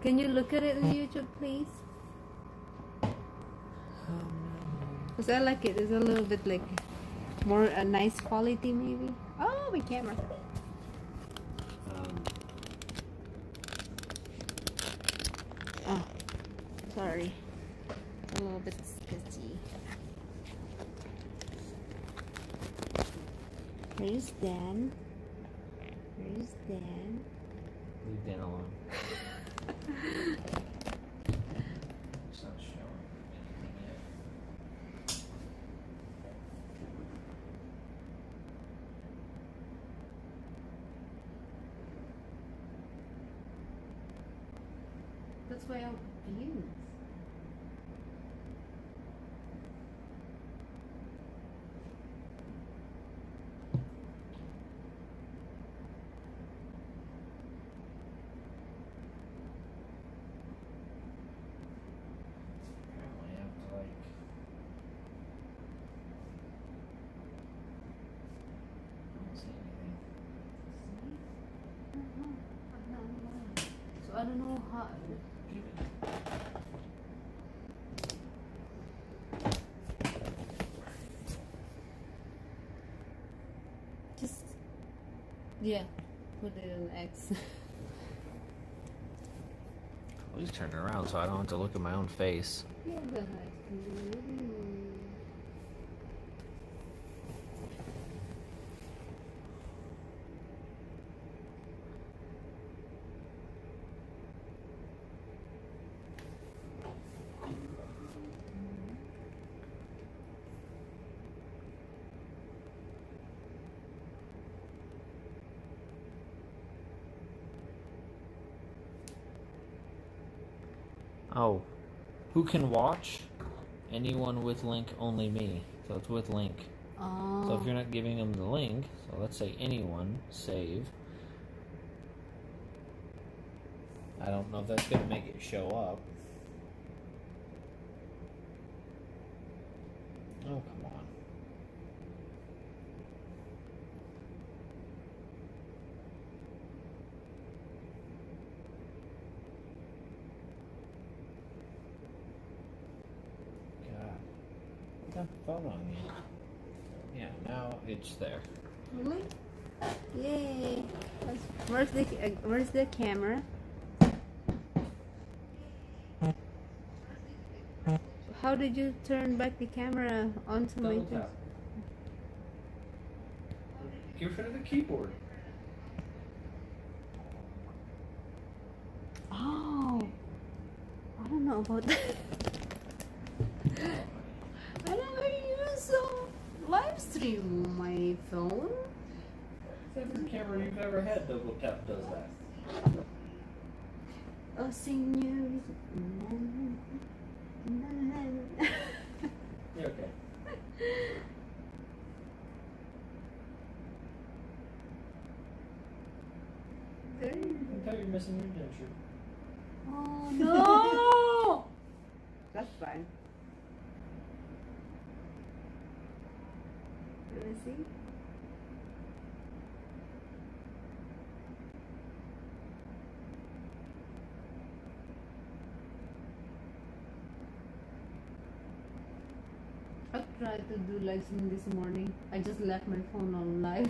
Can you look at it on YouTube, please? Because I like it. It's a little bit like more a nice quality, maybe. Oh, my camera. Oh, sorry. It's a little bit sketchy. Here's Dan. Here's Dan. Leave Dan alone. It's not showing anything yet. That's why I'm confused. Apparently I have to like... I don't see anything. So I don't know how. Keep it. Just yeah, put it on X. Please turn it around so I don't have to look at my own face. Yeah, but Oh, who can watch? Anyone with link, only me. So it's with link. oh. So if you're not giving them the link, so let's say anyone, save. I don't know if that's going to make it show up. Oh, come on. God. Put that phone on me. Yeah, now it's there. Really? Yay! Where's the camera? How did you turn back the camera onto my Double thing? tap. Get rid of the keyboard. Oh, I don't know about that. I never use live stream on my phone. Every camera you've ever had double tap does that. Oh, seniors. You're okay. There. You can tell you're missing your denture. Oh no! That's fine. Let me see. I tried to do live stream this morning. I just left my phone on live.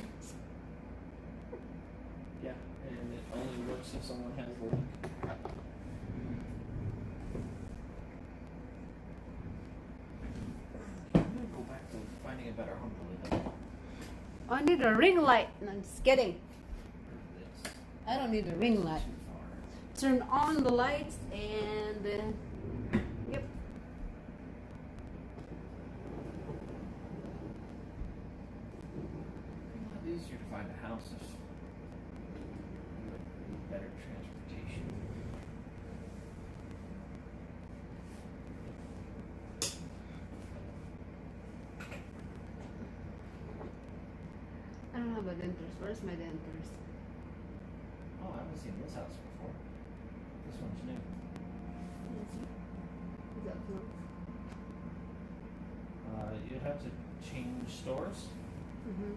Yeah, and it only works if someone has the link. I'm gonna go back to finding a better home to live in. I need a ring light. No, I'm just kidding. This. I don't need a ring light. Too far. Turn on the lights and yep. It's a lot easier to find a house if you had better transportation. I don't have a dentist. Where's my dentist? Oh, I haven't seen this house before. This one's new. Is that close? You'd have to change stores, Mm-hmm.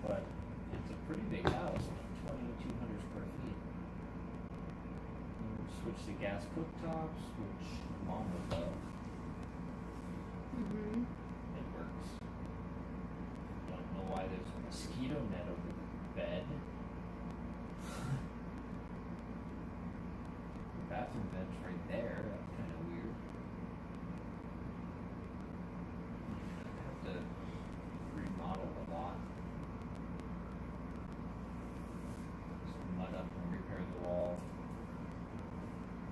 but it's a pretty big house, 2,200 square feet. There's switch to gas cooktops, which mom would love. Mm-hmm. It works. Don't know why there's a mosquito net over the bed. The bathroom bed's right there. That's kind of weird. I have to remodel a lot. Just mud up and repair the wall.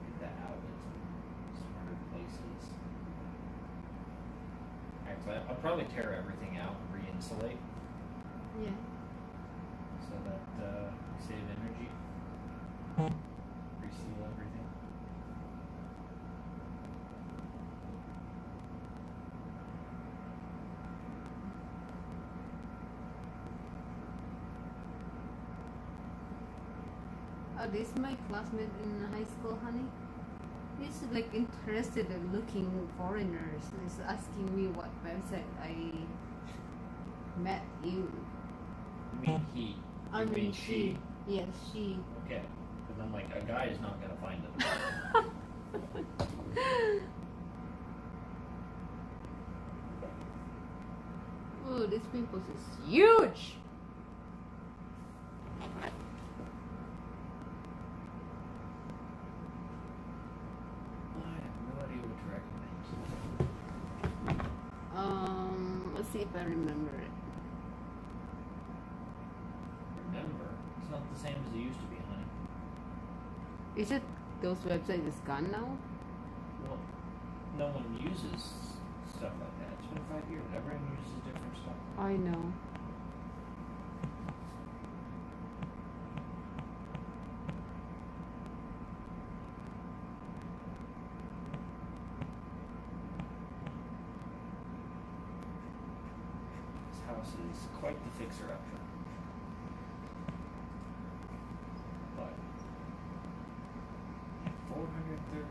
Get the outlets in some other places. Actually, I'll probably tear everything out and re-insulate Yeah. so that we save energy. Reseal everything. Oh, this is my classmate in high school, honey. He's like interested in looking foreigners. He's asking me what website I met you. You mean he? I You mean mean she? Yes, she. Okay. Because I'm like, a guy is not gonna find them. Oh, this pimples is huge. I have no idea what to recommend. Let's see if I remember it. Remember, it's not the same as it used to be, honey. Is it those websites is gone now? Well, no one uses stuff like that. It's been 5 years. Everyone uses different stuff. I know. This house is quite the fixer-upper. But 430,000.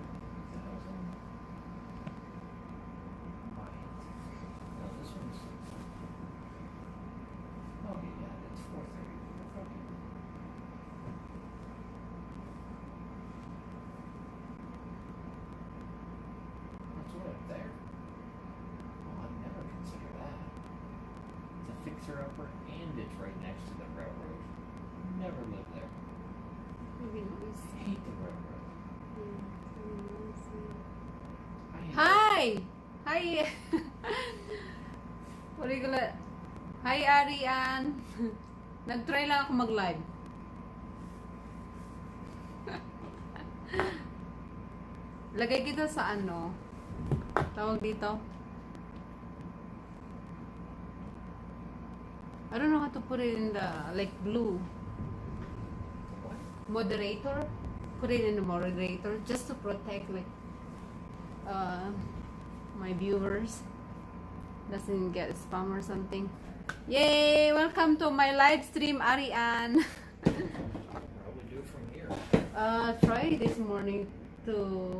No, this one's. Oh yeah, it's 430. Okay. That's right up there. Well, I'd never consider that. It's a fixer-upper and it's right next to the railroad. Never lived there. Maybe let me I see. hate the railroad. I hate Hi! Hi! What do you call it? Hi, Arian! Nag-try lang ako mag-live. Lagay kita sa ano? Tawag dito? I don't know how to put it in the, like, blue. What? Moderator? Put it in the moderator just to protect, like, my viewers doesn't get spam or something. Yay! Welcome to my live stream, Arian. Probably do it from here. Tried this morning to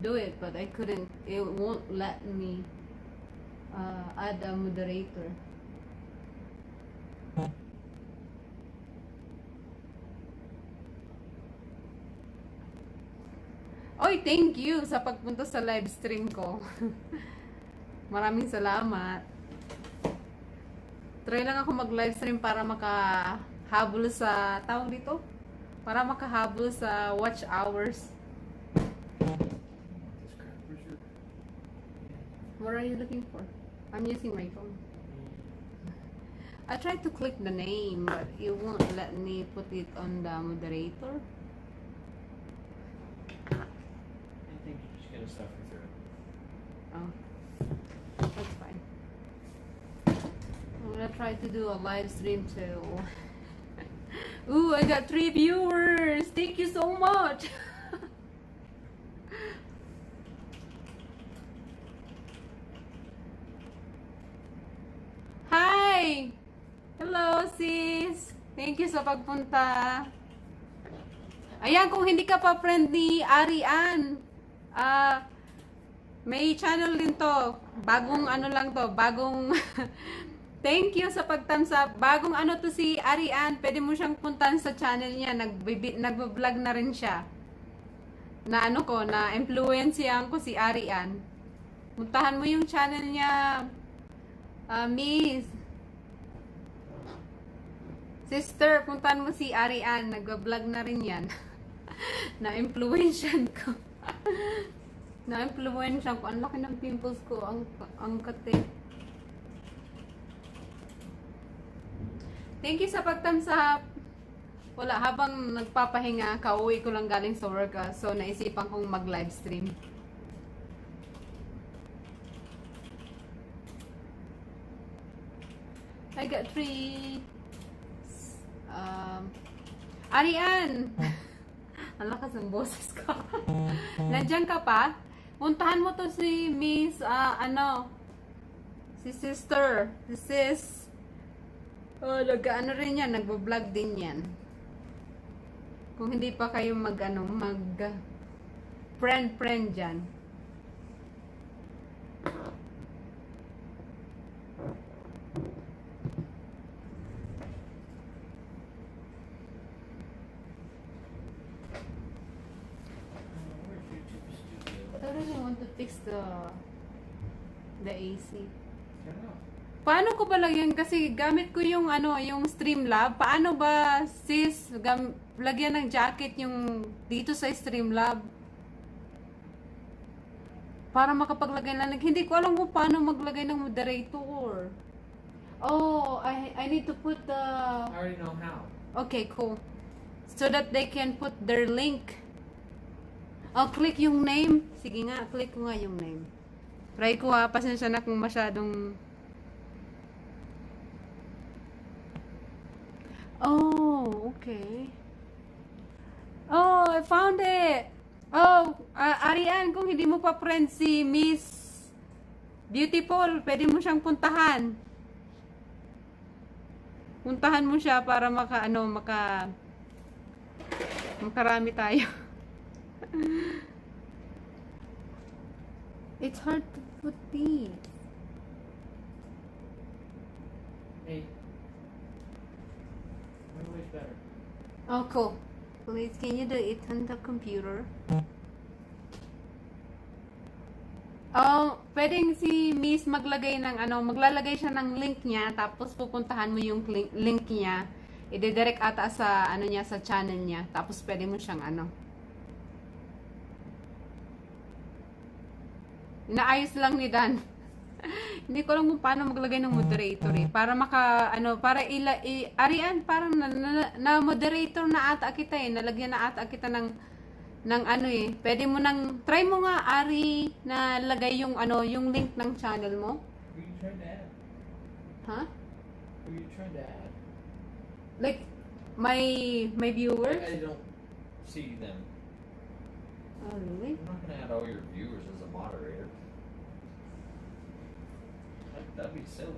do it, but I couldn't. It won't let me add a moderator. Oy, thank you sa pagpunta sa live stream ko. Maraming salamat. Try lang ako mag-live stream para makahabol sa tawag dito. Para makahabol sa watch hours. This crap, where's your... What are you looking for? I'm using my phone. I tried to click the name, but it won't let me put it on the moderator. I think you're just gonna suffer through it. Oh, that's fine. I'm gonna try to do a live stream too. Ooh, I got 3 viewers. Thank you so much. Hi! Hello, sis. Thank you sa pagpunta. Ayan, kung hindi ka pa friend ni Arian, may channel din to. Bagong ano lang to, bagong thank you sa pagtansa. Bagong ano to si Arian, pwede mo siyang puntahan sa channel niya. Nagbo-vlog na rin siya. na ano ko, na influensyahan ko si Arian. Puntahan mo yung channel niya, Miss. Sister, puntahan mo si Arian. Nag-vlog na rin yan. Na-influensyan ko. Na-influensyan ko. Ang laki ng pimples ko. Ang kate. Thank you sa pagtamsap. Wala, habang nagpapahinga, kauwi ko lang galing sa work. So, naisipan kong mag-livestream. I got 3. Arian! Ang lakas ng boses ko. Nandiyan ka pa? Puntahan mo to si Miss, si Sister. Si Sis. Nag-ano rin yan, nagbo-vlog din yan. Kung hindi pa kayo friend dyan. I really want to fix the AC. Paano ko ba lagyan? Kasi gamit ko yung yung Streamlab. Paano ba, sis, lagyan ng jacket yung dito sa Streamlab? Para makapaglagay lang. Hindi ko alam kung paano maglagay ng moderator. Oh, I need to put the... I already know how. Okay, cool. So that they can put their link. I'll click yung name. Sige nga, click ko nga yung name. Try ko ha, pasensya na kung masyadong... Oh, okay. Oh, I found it. Oh, Arian, kung hindi mo pa friend si Miss Beautiful, pwede mo siyang puntahan. Puntahan mo siya para makarami tayo. It's hard to put these. Hey. My way's better. Oh, cool. Please, can you do it on the computer? Oh, pwedeng si Miss maglalagay siya ng link niya, tapos pupuntahan mo yung link niya. I-direct ata sa niya, sa channel niya. Tapos pwede mo siyang inaayos lang ni Dan. Hindi ko alam kung paano maglagay ng moderator para Arian, parang na moderator na ata kita nalagyan na ata kita ng pwede mo try mo nga, Ari, na lagay yung yung link ng channel mo. Who you trying to add? Huh? Who you trying to add? Like my viewers? I don't see them. Oh, really? I'm not gonna add all your viewers as a moderator. That'd be silly.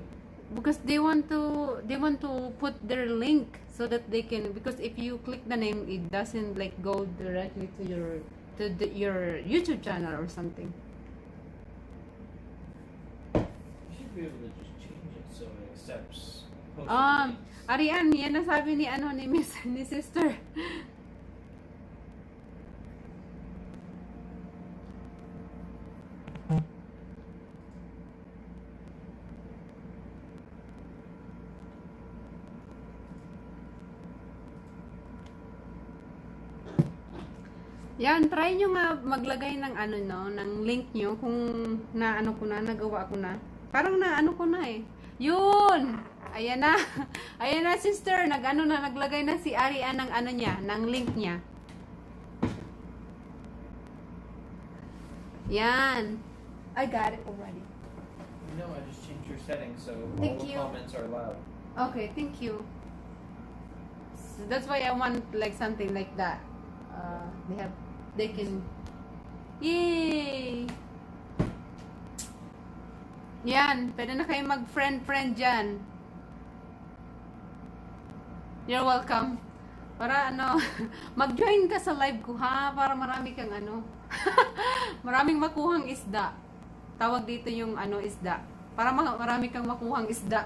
Because they want to put their link so that they can, because if you click the name, it doesn't go directly to your YouTube channel or something. You should be able to just change it so it accepts posted links. Arian, yan ang sabi ni ni Sister. Yan, try nyo nga maglagay ng ng link nyo kung nagawa ko na. Parang ko na Yun! Ayan na. Ayan na, sister. Naglagay na si Arian ng niya, ng link niya. Yan. I got it already. No, I just changed your settings so Thank all the you. comments are loud. Okay, thank you. So that's why I want something like that. They can, yay! Yan, pwede na kayo mag-friend dyan. You're welcome. Para mag-join ka sa live ko ha, para marami kang maraming makuhang isda. Tawag dito yung isda. Para marami kang makuhang isda.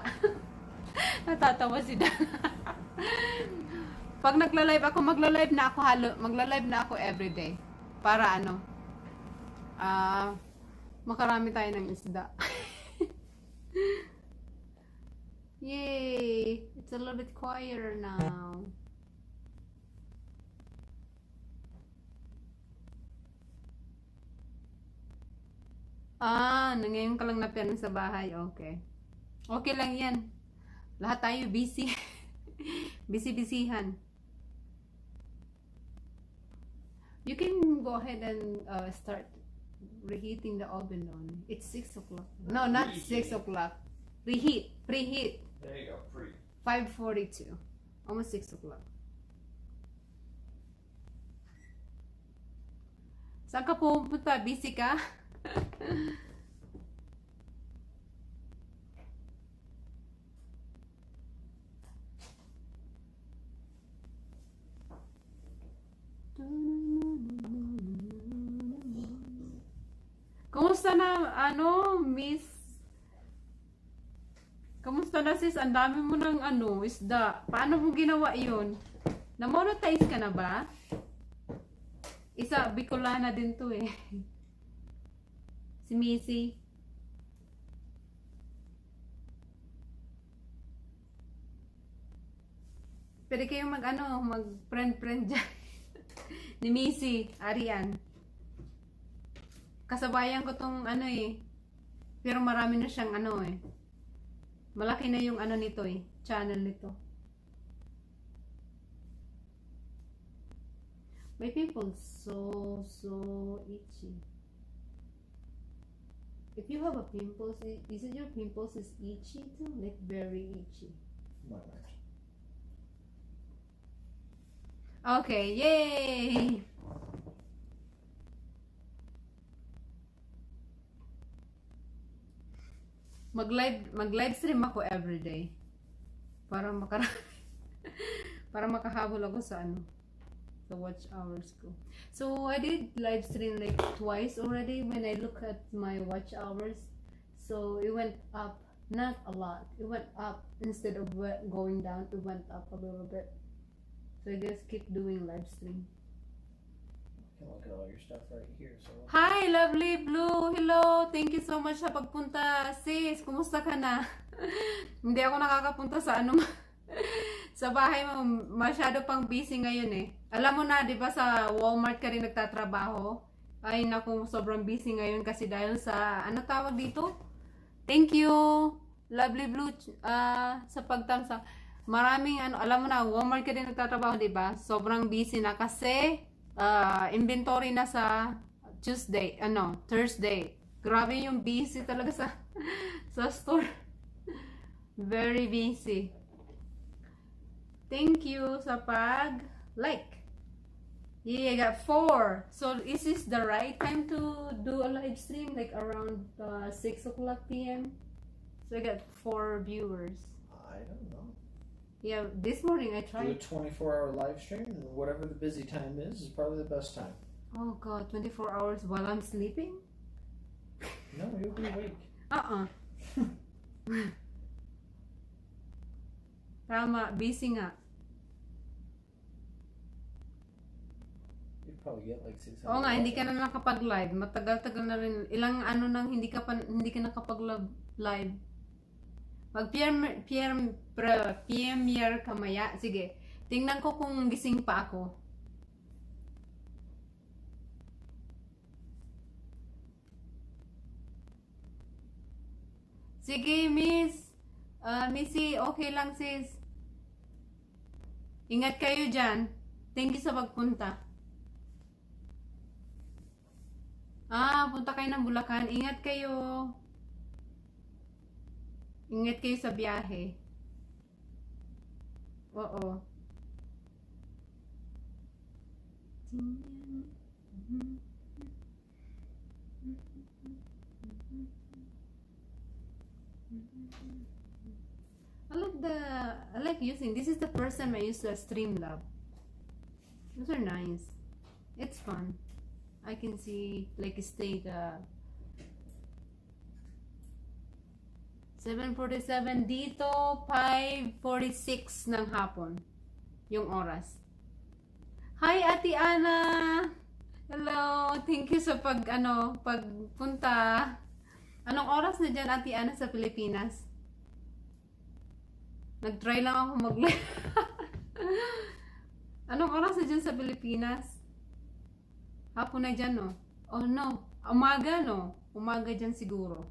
Natatawa si Dan. Pag nagla-live ako, magla-live na ako everyday. Para ano, makarami tayo ng isda. Yay! It's a little bit quieter now. Ngayon ka lang napirang sa bahay. Okay. Okay lang yan. Lahat tayo busy. Busy-busyhan. You can go ahead and start reheating the oven on. It's 6 o'clock. No, not 6 o'clock. Preheat. There you go, pre. 5:42. Almost 6 o'clock. Saan ka pupunta? Busy ka? Kumusta na, miss? Kumusta na sis? Ang dami mo ng isda. Paano mo ginawa yun? Na-monetize ka na ba? Isa, Bicolana din to eh. Si Missy. Pwede kayong mag-friend dyan. Ni Missy, Arian. Kasabayan ko tong pero marami na siyang malaki na yung nito channel nito. My pimples so itchy. If you have a pimples, is it your pimples is itchy too? Like very itchy. My bad. Okay, yay! Mag-live stream ako everyday para para makahabol ako sa sa watch hours ko. So I did live stream like twice already when I look at my watch hours. So it went up, not a lot. It went up instead of going down. It went up a little bit. So I just keep doing live stream. You can look at all your stuff right here. So Hi, Lovely Blue. Hello. Thank you so much sa pagpunta. Sis, kumusta ka na? Hindi ako nakakapunta sa sa bahay mo. Masyado pang busy ngayon eh. Alam mo na, di ba sa Walmart ka rin nagtatrabaho? Ay, naku, sobrang busy ngayon kasi dahil sa, tawag dito? Thank you, Lovely Blue, sa pagtamsa. Maraming, alam mo na, Walmart ka rin nagtatrabaho, di ba? Sobrang busy na kasi, inventory na sa Thursday. Grabe yung busy talaga sa store. Very busy. Thank you sa like. Yeah, I got 4. So is this the right time to do a live stream? Like around 6 o'clock p.m. So I got 4 viewers. I don't know. Yeah, this morning I Do tried. a 24-hour live stream, and whatever the busy time is probably the best time. Oh God, 24 hours while I'm sleeping? No, you'll be awake. Tama, busy nga. You probably get like 6 hours. Oo nga, hindi ka na nakapag-live. Matagal-tagal na rin. Ilang nang hindi ka nakapag-live. Mag-PM ka maya. Sige, tingnan ko kung gising pa ako. Sige, Miss. Missy, okay lang sis. Ingat kayo dyan. Thank you sa pagpunta. Punta kayo ng Bulacan. Ingat kayo. Ingat kayo sa biyahe. Oo. I like using, this is the first time I used a Streamlab. Those are nice. It's fun. I can see, like, stay the 7:47 dito, 5:46 ng hapon yung oras. Hi, Ate Ana! Hello, thank you sa pagpunta. Anong oras na dyan, Ate Ana, sa Pilipinas? Nag-try lang ako mag-live. Anong oras na dyan sa Pilipinas? Hapon na dyan, no? Oh, no. Umaga, no? Umaga dyan siguro.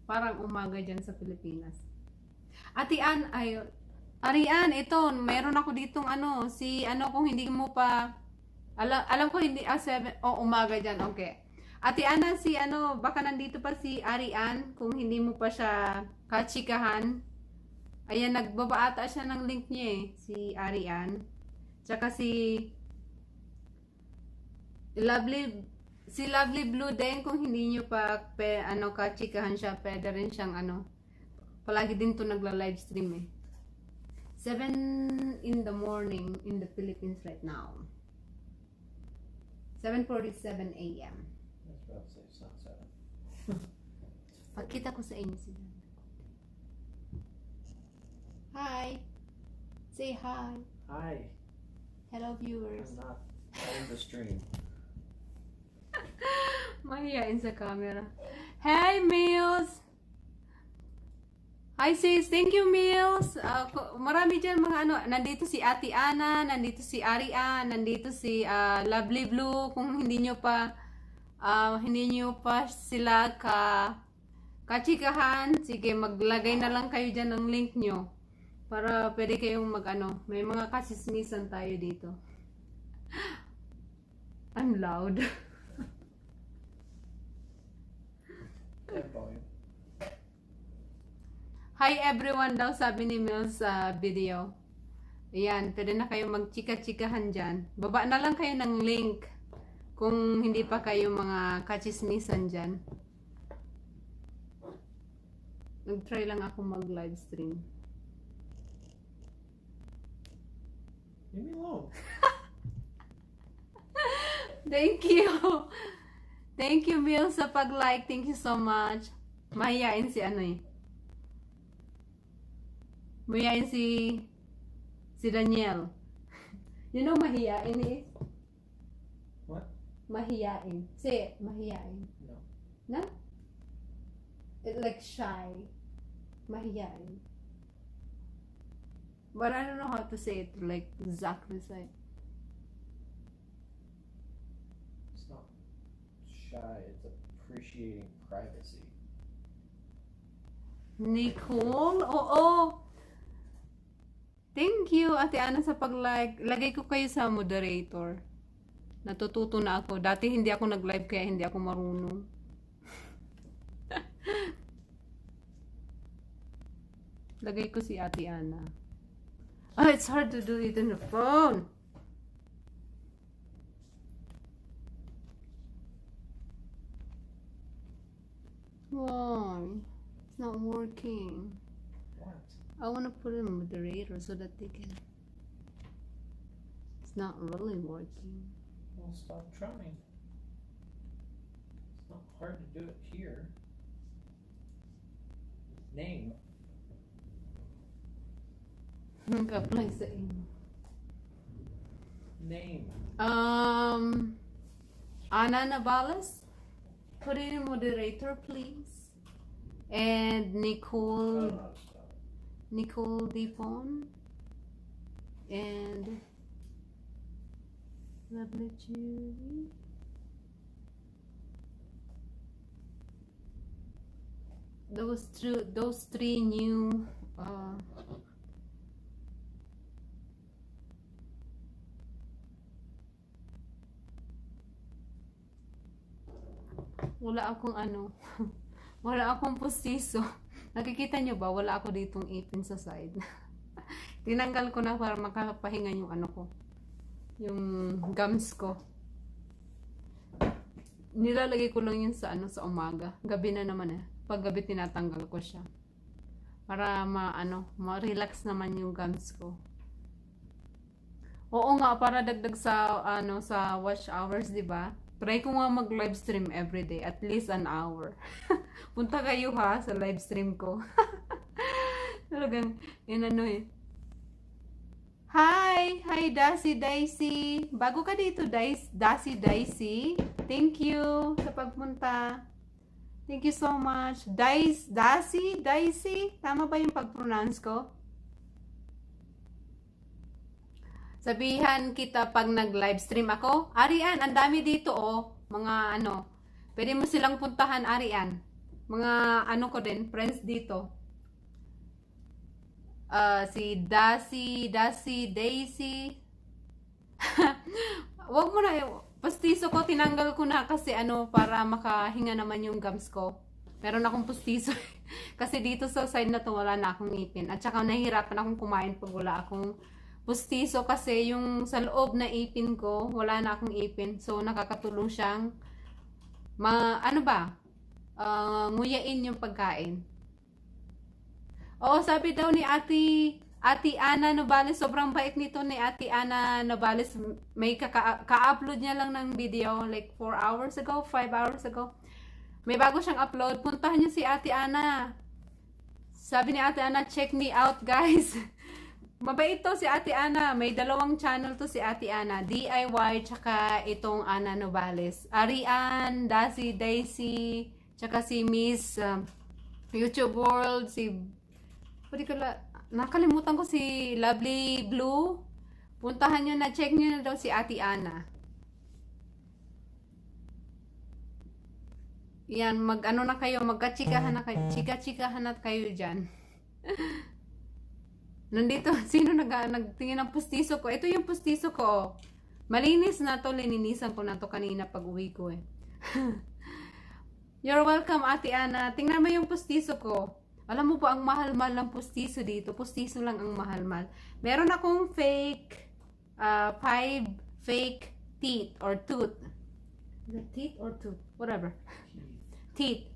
Parang umaga dyan sa Pilipinas. Ate An, ay, Arian, ito, meron ako ditong kung hindi mo pa, alam ko hindi, 7, umaga dyan, okay. Ate Ana, baka nandito pa si Arian, kung hindi mo pa siya kachikahan. Ayan, nagbaba ata siya ng link niya si Arian. Tsaka si Lovely Blue din, kung hindi nyo pa kachikahan siya, pwede rin siyang palagi din to nagla-live stream 7 in the morning in the Philippines right now. 7:47 a.m. That's about to say it's not 7. Pakita ko sa inyo sila. Hi! Say hi! Hi. Hello viewers! I'm not on the stream. Mahihain sa camera. Hey Mills! Hi sis! Thank you Mills! Marami dyan mga nandito si Ate Ana, nandito si Arian, nandito si Lovely Blue. Kung hindi nyo pa sila kachikahan, sige maglagay na lang kayo dyan ng link nyo. Para pwede kayong may mga kasismisan tayo dito. I'm loud. Hi everyone daw, sabi ni Mills sa video. Ayan, pwede na kayo magchika-chikahan dyan. Baba na lang kayo ng link kung hindi pa kayo mga kachismisan dyan. Nag-try lang ako mag-live stream. Leave me alone. Thank you. Thank you, Mills, sa pag-like. Thank you so much. Mahihain si Mahihain si Daniel. You know mahihain is? What? Mahihain. Say it, mahihain. No. No? It's like shy. Mahihain. But I don't know how to say it like exactly say. It's not shy, it's appreciating privacy. Nicole? Oo. Thank you, Ate Ana, sa pag-like. Lagay ko kayo sa moderator. Natututo na ako. Dati hindi ako nag-live kaya hindi ako marunong. Lagay ko si Ate Ana. Oh, it's hard to do it on the phone. Why? It's not working. What? I want to put in a moderator so that they can. It's not really working. Well, stop trying. It's not hard to do it here. Name. Nag-apply sa inyo. Name. Ana Navales, put in a moderator, please. And Nicole Dipon. And Lovely Julie. Those three new wala akong wala akong pustiso. Nakikita nyo ba? Wala ako ditong ipin sa side. Tinanggal ko na para makapahinga yung yung gums ko. Nilalagay ko lang yun sa sa umaga. Gabi na naman Pag gabi tinatanggal ko siya. Para ma-relax naman yung gums ko. Oo nga, para dagdag sa sa watch hours, 'di ba? Try ko nga mag-live stream everyday, at least an hour. Punta kayo sa live stream ko. Talagang, Hi! Hi, Dasi Daisy. Bago ka dito, Dasi Daisy. Thank you sa pagpunta. Thank you so much. Dasi Daisy. Tama ba yung pag-pronounce ko? Sabihan kita pag nag-livestream ako. Arian, ang dami dito oh. Mga ano. Pwede mo silang puntahan, Arian. Mga ano ko din, friends dito. Si Daisy. Wag mo na, pustiso ko, tinanggal ko na kasi ano, para makahinga naman yung gums ko. Meron akong pustiso. Kasi dito sa side na to, wala na akong ipin. At saka nahihirapan akong kumain pag wala akong pustiso kasi yung sa loob na ipin ko, wala na akong ipin. So, nakakatulong siyang, nguyain yung pagkain. Oo, sabi daw ni Ate Ana Nobales, sobrang bait nito ni Ate Ana Nobales. May ka-upload niya lang ng video like 4 hours ago, 5 hours ago. May bago siyang upload. Puntahan niyo si Ate Ana. Sabi ni Ate Ana, check me out guys. Mabait to si Ate Ana. May 2 channel to si Ate Ana. DIY, tsaka itong Ana Nobales. Arian, Dasi Daisy, tsaka si Miss YouTube World, nakalimutan ko si Lovely Blue. Puntahan nyo na, check nyo na daw si Ate Ana. Yan, mag-ano na kayo, magka-chikahan na kayo, chika-chikahan na kayo dyan. Nandito, sino nagtingin ng pustiso ko? Ito yung pustiso ko. Malinis na to, lininisan ko na to kanina pag uwi ko eh. You're welcome, Ate Ana. Tingnan mo yung pustiso ko. Alam mo po, ang mahal-mahal ng pustiso dito. Pustiso lang ang mahal-mahal. Meron akong fake, 5 fake teeth or tooth. Is it teeth or tooth? Whatever. Teeth.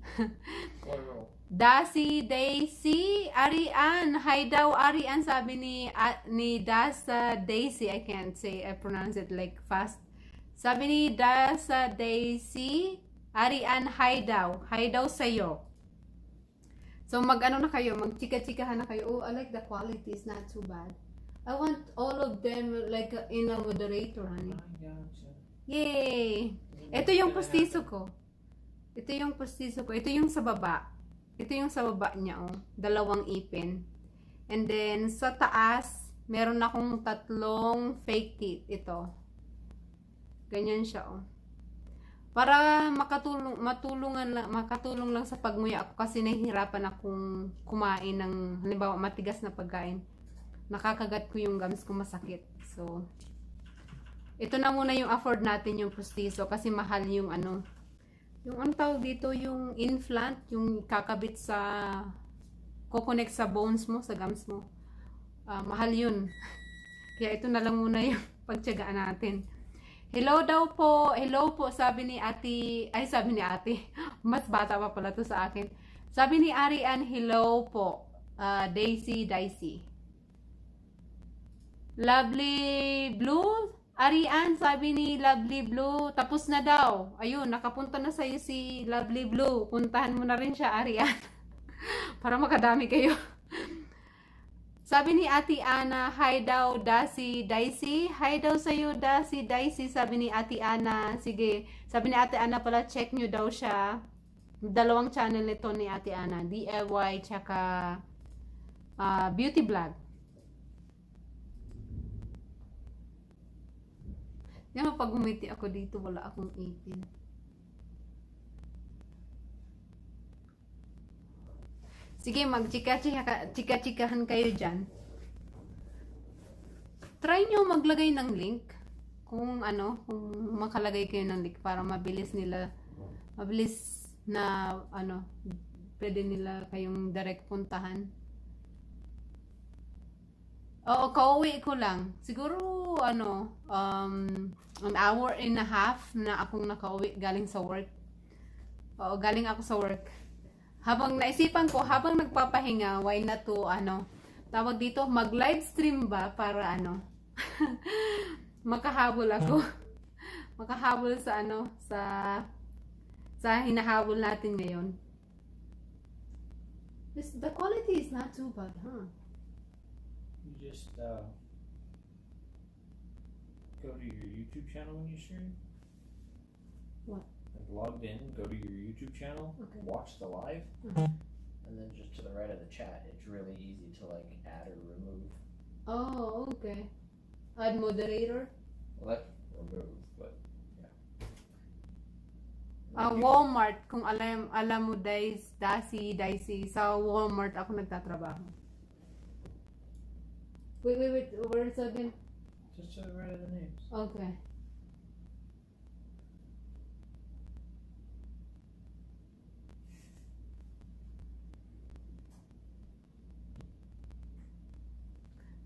Dasi, Daisy, Arian. Hi daw, Arian. Sabi ni Dasa Daisy. I can't say, I pronounce it like fast. Sabi ni Dasa Daisy, Arian, hi daw. Hi daw sa'yo. So, mag-ano na kayo, mag-chika-chikahan na kayo. Oh, I like the quality. It's not too bad. I want all of them like in a moderator, honey. Yay! Ito yung pustiso ko. Ito yung pustiso ko. Ito yung sa baba. Ito yung sa baba niya, oh. 2 ipin. And then, sa taas, meron akong 3 fake teeth. Ito. Ganyan siya, oh. Para makatulong lang sa pagmuya ako kasi nahihirapan akong kumain ng halimbawa matigas na pagkain. Nakakagat ko yung gums ko, masakit. So, ito na muna yung afford natin yung pustiso kasi mahal yung ano. Yung ang tawag dito, yung implant, yung kakabit sa kukonek sa bones mo, sa gums mo. Mahal yun. Kaya ito na lang muna yung pagtiyagaan natin. Hello daw po. Hello po, sabi ni ate. Mas bata pa pala to sa akin. Sabi ni Arian, hello po. Daisy. Lovely Blue. Arian, sabi ni Lovely Blue, tapos na daw. Ayun, nakapunta na sa'yo si Lovely Blue. Puntahan mo na rin siya, Arian. Para makadami kayo. Sabi ni Ate Ana, hi daw, Dasi Daisy. Hi daw sa'yo, Dasi Daisy, sabi ni Ate Ana. Sige, sabi ni Ate Ana pala, check nyo daw siya. 2 channel nito ni Ate Ana. DIY, tsaka beauty vlog. Yan, pag umiti ako dito, wala akong ipin. Sige, mag-chika-chikahan kayo dyan. Try nyo maglagay ng link. Kung makalagay kayo ng link para mabilis na, pwede nila kayong direct puntahan. Oo, kauwi ko lang. Siguro, an hour and a half na akong nakauwi galing sa work. Oo, galing ako sa work. Habang naisipan ko, habang nagpapahinga, why not to, tawag dito, mag-live stream ba para makahabol ako. Makahabol sa sa hinahabol natin ngayon. The quality is not too bad, huh? You just go to your YouTube channel when you stream? What? Like logged in, go to your YouTube channel, Okay. watch the live, Mhm. and then just to the right of the chat, it's really easy to like add or remove. Oh, okay. Add moderator. Well, that's remove, but yeah. Walmart, kung alam mo Daisy, sa Walmart ako nagtatrabaho. Wait, where's again? Just to the right of the names. Okay.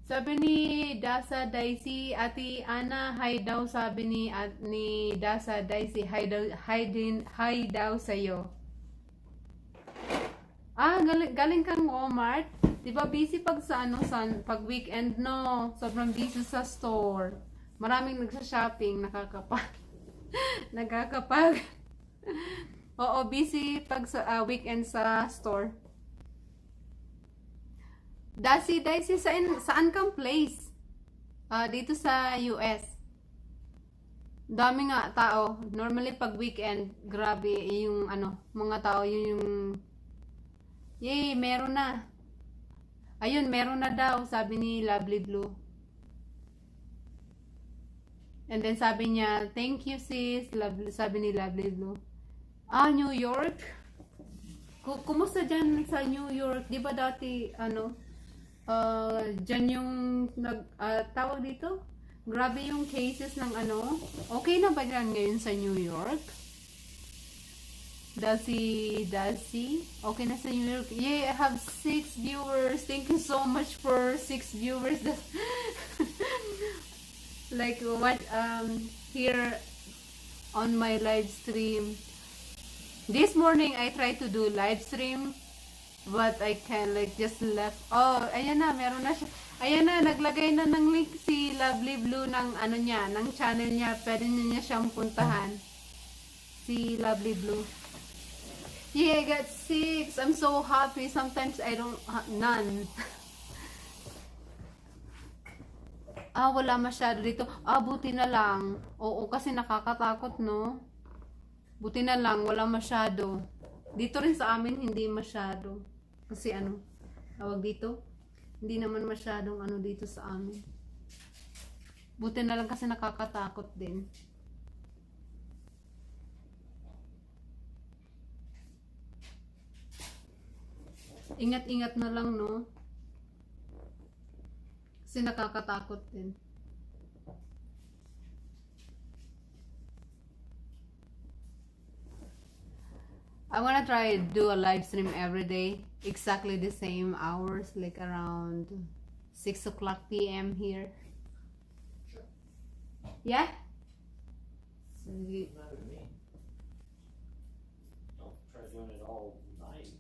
Sabi ni Dasa Daisy, Ate Ana, hi daw, sabi ni Dasa Daisy, hi daw sa'yo. Galing kang Walmart? Di ba busy pag pag weekend, no? Sobrang busy sa store. Maraming nagsa-shopping, nakakapag. Oo, busy pag sa weekend sa store. Daisy, saan kang place? Dito sa US. Dami nga tao. Normally pag weekend, grabe yung mga tao, yung yay, meron na. Ayun, meron na daw, sabi ni Lovely Blue. And then sabi niya, thank you sis, sabi ni Lovely Blue. New York? Kumusta dyan sa New York? Di ba dati, dyan yung tawag dito? Grabe yung cases ng okay na ba dyan ngayon sa New York? Daisy, okay na sa New York. Yay, I have 6 viewers. Thank you so much for 6 viewers. Like what here on my live stream. This morning I tried to do live stream, but I can just left. Oh, ayan na, meron na siya. Ayan na, naglagay na ng link si Lovely Blue ng niya, ng channel niya. Pwede niya siyang puntahan. Si Lovely Blue. Yeah, I got 6. I'm so happy. Sometimes I don't none. Wala masyado dito. Buti na lang. Oo, kasi nakakatakot, no? Buti na lang, wala masyado. Dito rin sa amin, hindi masyado. Kasi tawag dito? Hindi naman masyadong dito sa amin. Buti na lang kasi nakakatakot din. Ingat-ingat na lang, no? Kasi nakakatakot din. I wanna try do a live stream every day. Exactly the same hours, like around 6 o'clock p.m. here. Sure. Yeah? Doesn't matter to me. Don't try doing it all night.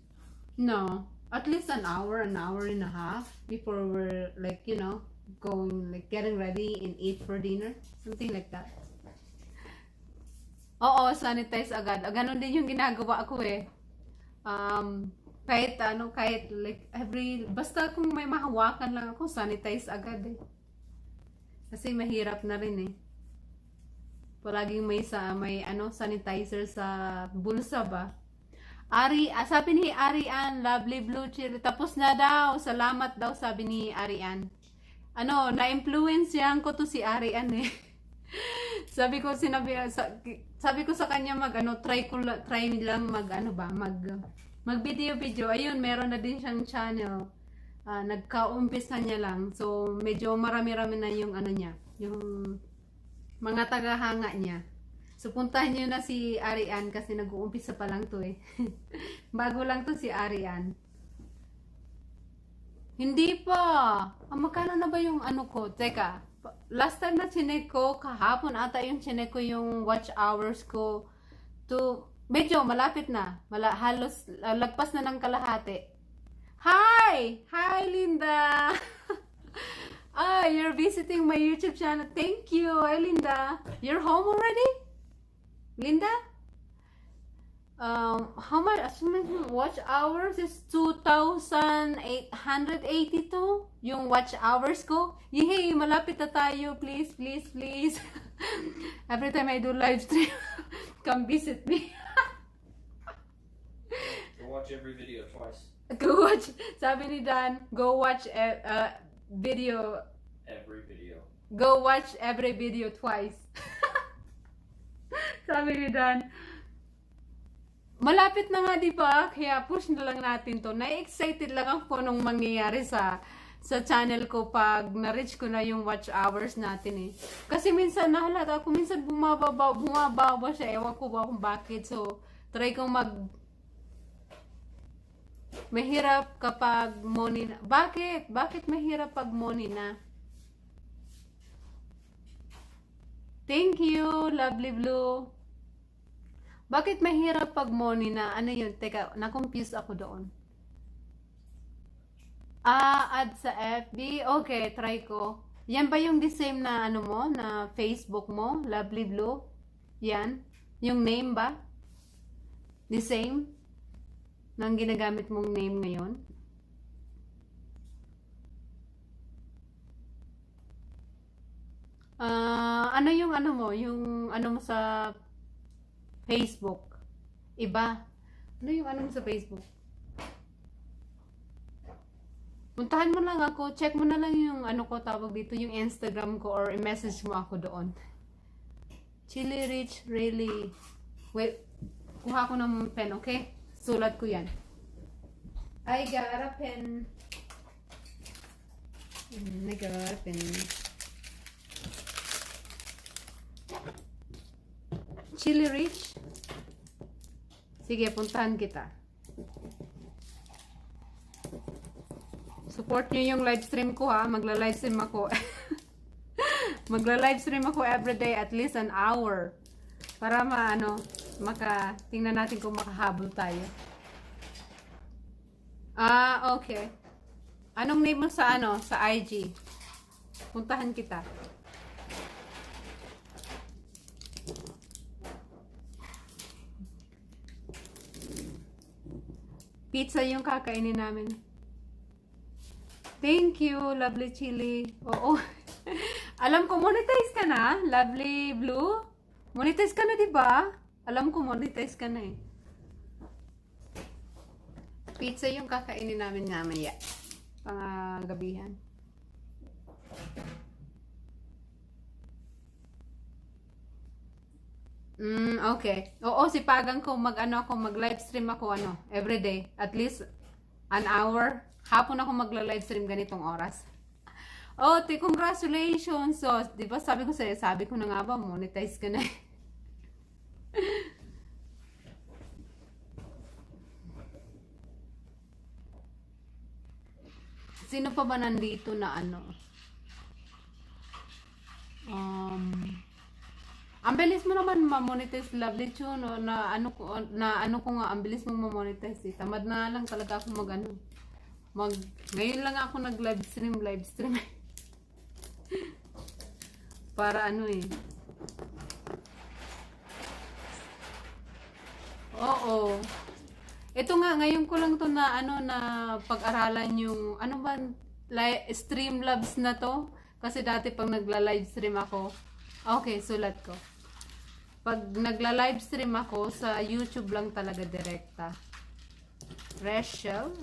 No. At least an hour and a half before we're going, getting ready and eat for dinner. Something like that. Oo, sanitize agad. Ganon din yung ginagawa ko eh. Kahit basta kung may mahawakan lang ako, sanitize agad eh. Kasi mahirap na rin eh. Palaging may sanitizer sa bulsa ba? Sabi ni Arian, Lovely Blue Cherry, tapos na daw, salamat daw, sabi ni Arian. Na-influence yan ko to si Arian eh. sabi ko sa kanya try lang mag video. Ayun, meron na din siyang channel. Nagka-umpisa niya lang. So, medyo marami-rami na yung niya, yung mga tagahanga niya. So, puntahan nyo na si Arian kasi nag-uumpisa pa lang to eh. Bago lang to si Arian. Hindi pa. Magkano na ba yung ko? Teka, last time na chinek ko, kahapon ata yung chinek ko yung watch hours ko to, medyo malapit na. Halos lagpas na ng kalahati. Hi! Hi, Linda! You're visiting my YouTube channel. Thank you. Hi, Linda. You're home already? Linda? how much watch hours is 2,882 yung watch hours ko. Yehey, malapit na tayo. Please, please, please. Every time I do live stream, come visit me. Go watch every video twice. Go watch, sabi ni Dan, go watch video. Every video. Go watch every video twice. Sabi ni Dan. Malapit na nga, di ba? Kaya push na lang natin to. Na-excited lang ako nung mangyayari sa channel ko pag na-reach ko na yung watch hours natin eh. Kasi minsan nahalata ako, minsan bumababa siya. Ewan ko ba kung bakit. So, try kong mahirap kapag money na. Bakit? Bakit mahirap pag money na? Thank you, lovely blue. Bakit mahirap pag money na? Ano yun? Teka, na-confuse ako doon. Add sa FB? Okay, try ko. Yan ba yung the same na ano mo? Na Facebook mo? Lovely Blue? Yan? Yung name ba? The same? Nang ginagamit mong name ngayon? Ano yung ano mo? Yung ano mo sa Facebook? Iba? Ano yung ano mo sa Facebook? Puntahan mo lang ako. Check mo na lang yung ano ko tawag dito. Yung Instagram ko or i-message mo ako doon. Chili Rich really. Wait. Kuha ko ng pen, okay? Sulat ko yan. I got a pen. I got a pen. Chili Rich. Sige, puntahan kita. Support nyo yung live stream ko ha. Magla-live stream ako. Magla-live stream ako everyday at least an hour. Para tingnan natin kung makahabol tayo. Okay. Anong name mo sa sa IG? Puntahan kita. Pizza yung kakainin namin. Thank you, lovely chili. Oo. Alam ko, monetize ka na, lovely blue. Monetize ka na, di ba? Alam ko, monetize ka na eh. Pizza yung kakainin namin mamaya. Panggabihan. Okay. Oo, sipagan ko mag-live stream ako everyday. At least an hour. Hapon ako magla-live stream ganitong oras. Oh, congratulations. So, 'di ba sabi ko na nga ba monetize ka na. Sino pa ba nandito na ang bilis mo naman ma-monetize, lovely tune, no? Na ano ko nga, ang bilis mo ma-monetize. Tamad na lang talaga ako ngayon lang ako nag-live stream. Para Oo. Ito nga, ngayon ko lang to na na pag-aralan yung Streamlabs na to. Kasi dati pag nagla-live stream ako, okay, sulat ko. Pag nagla-live stream ako, sa YouTube lang talaga direkta. Rachel?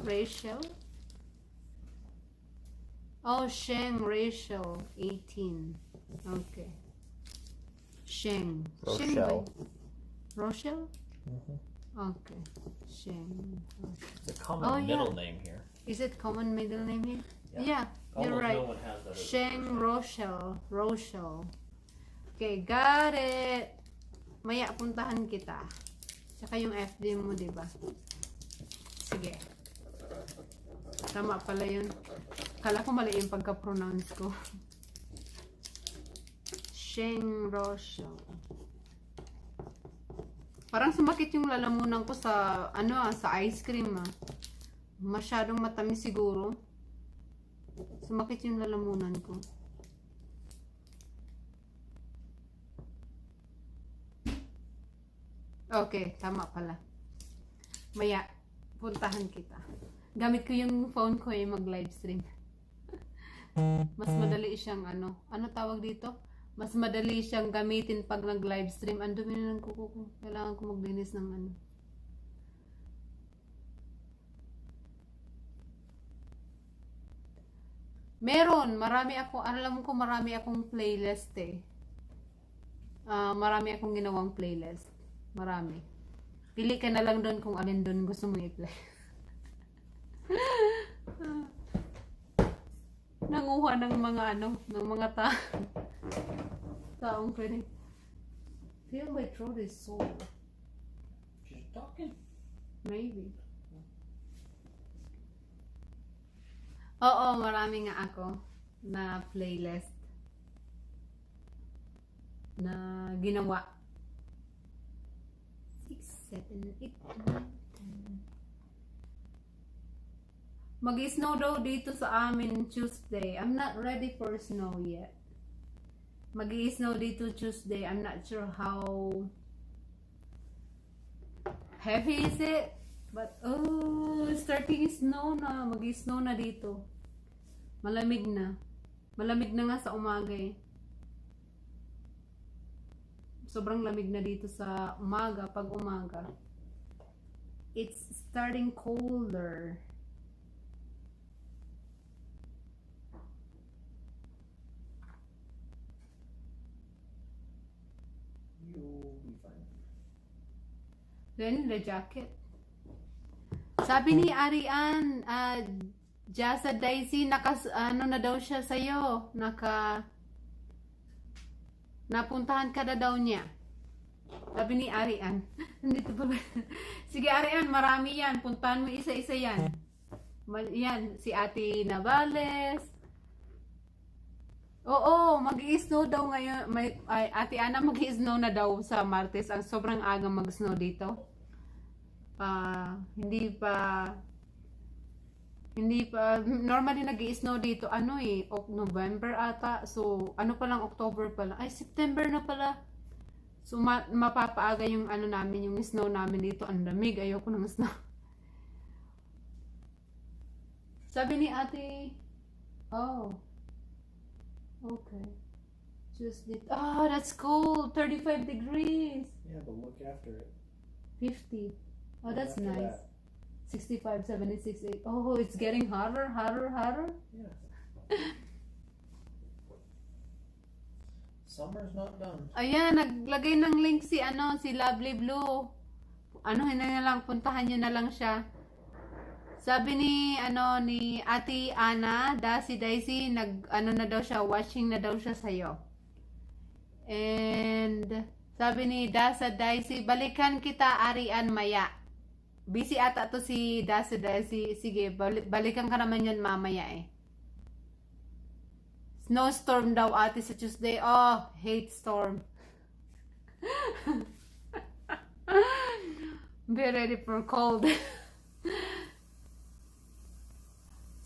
Oh, Sheng Rachel, 18. Okay. Sheng. Rochelle. Rochelle? Mm-hmm. Okay. Sheng. It's a common middle name here. Is it common middle name here? Yeah. You're Almost right. no one has that. Sheng Rochelle. Okay, got it. Maya puntahan kita. Tsaka yung FB mo, diba? Sige. Tama pala yun. Kala ko mali yung pagka-pronounce ko. Sheng Rochelle. Parang sumakit yung lalamunan ko sa sa ice cream Masyadong matamis siguro. Sumakit yung lalamunan ko. Okay, tama pala. Maya, puntahan kita. Gamit ko yung phone ko yung mag-live stream. Mas madali siyang ano tawag dito? Mas madali siyang gamitin pag nag-live stream. Ang dumi na ng kuko ko. Kailangan ko maglinis ng ano. Meron, alam ko marami akong playlist eh. Marami akong ginawang playlist. Marami. Pili ka na lang doon kung alin doon gusto mo i-play. Nanguha ng mga ng mga taong pwede. Feel my throat is sore. She's talking. Maybe. Oo, marami nga ako na playlist na ginawa. 6, 7, 8, 9, 10. Mag-snow daw dito sa amin Tuesday. I'm not ready for snow yet. Mag-snow dito Tuesday. I'm not sure how heavy is it. But, starting snow na. Mag-snow na dito. Malamig na. Malamig na nga sa umaga eh. Sobrang lamig na dito sa umaga, pag umaga. It's starting colder. You'll be fine. Then, the jacket. Sabi ni Arian, Jasa Daisy, na daw siya sa'yo. Napuntahan ka na daw niya. Sabi ni Arian. Nandito pa ba? Sige Arian, marami yan. Puntahan mo isa-isa yan. Yan, si Ate Navales. Oo, mag-i-snow daw ngayon. Ate Ana, mag-i-snow na daw sa Martes. Ang sobrang aga mag-snow dito. Hindi pa normally nag-i-snow dito November ata, so pa lang, October pa lang, September na pala, so mapapaaga yung namin, yung snow namin dito. Ang lamig, ayoko ng snow. Sabi ni ate, okay, just it. That's cold, 35 degrees. Yeah, but look after it. 50. That's After nice. that. 65, 76, 8. Oh, it's getting hotter. Yeah. Summer's not done. Ayan, naglagay ng link si Lovely Blue. Na lang, puntahan niyo na lang siya. Sabi ni Ate Ana, si Daisy, na daw siya, watching na daw siya sa'yo. And sabi ni Daisy, balikan kita Arian maya. Busy ata to si Daisy. Sige, balikan ka naman yun mamaya eh. Snowstorm daw ate sa Tuesday. Oh, hate storm. Be ready for cold.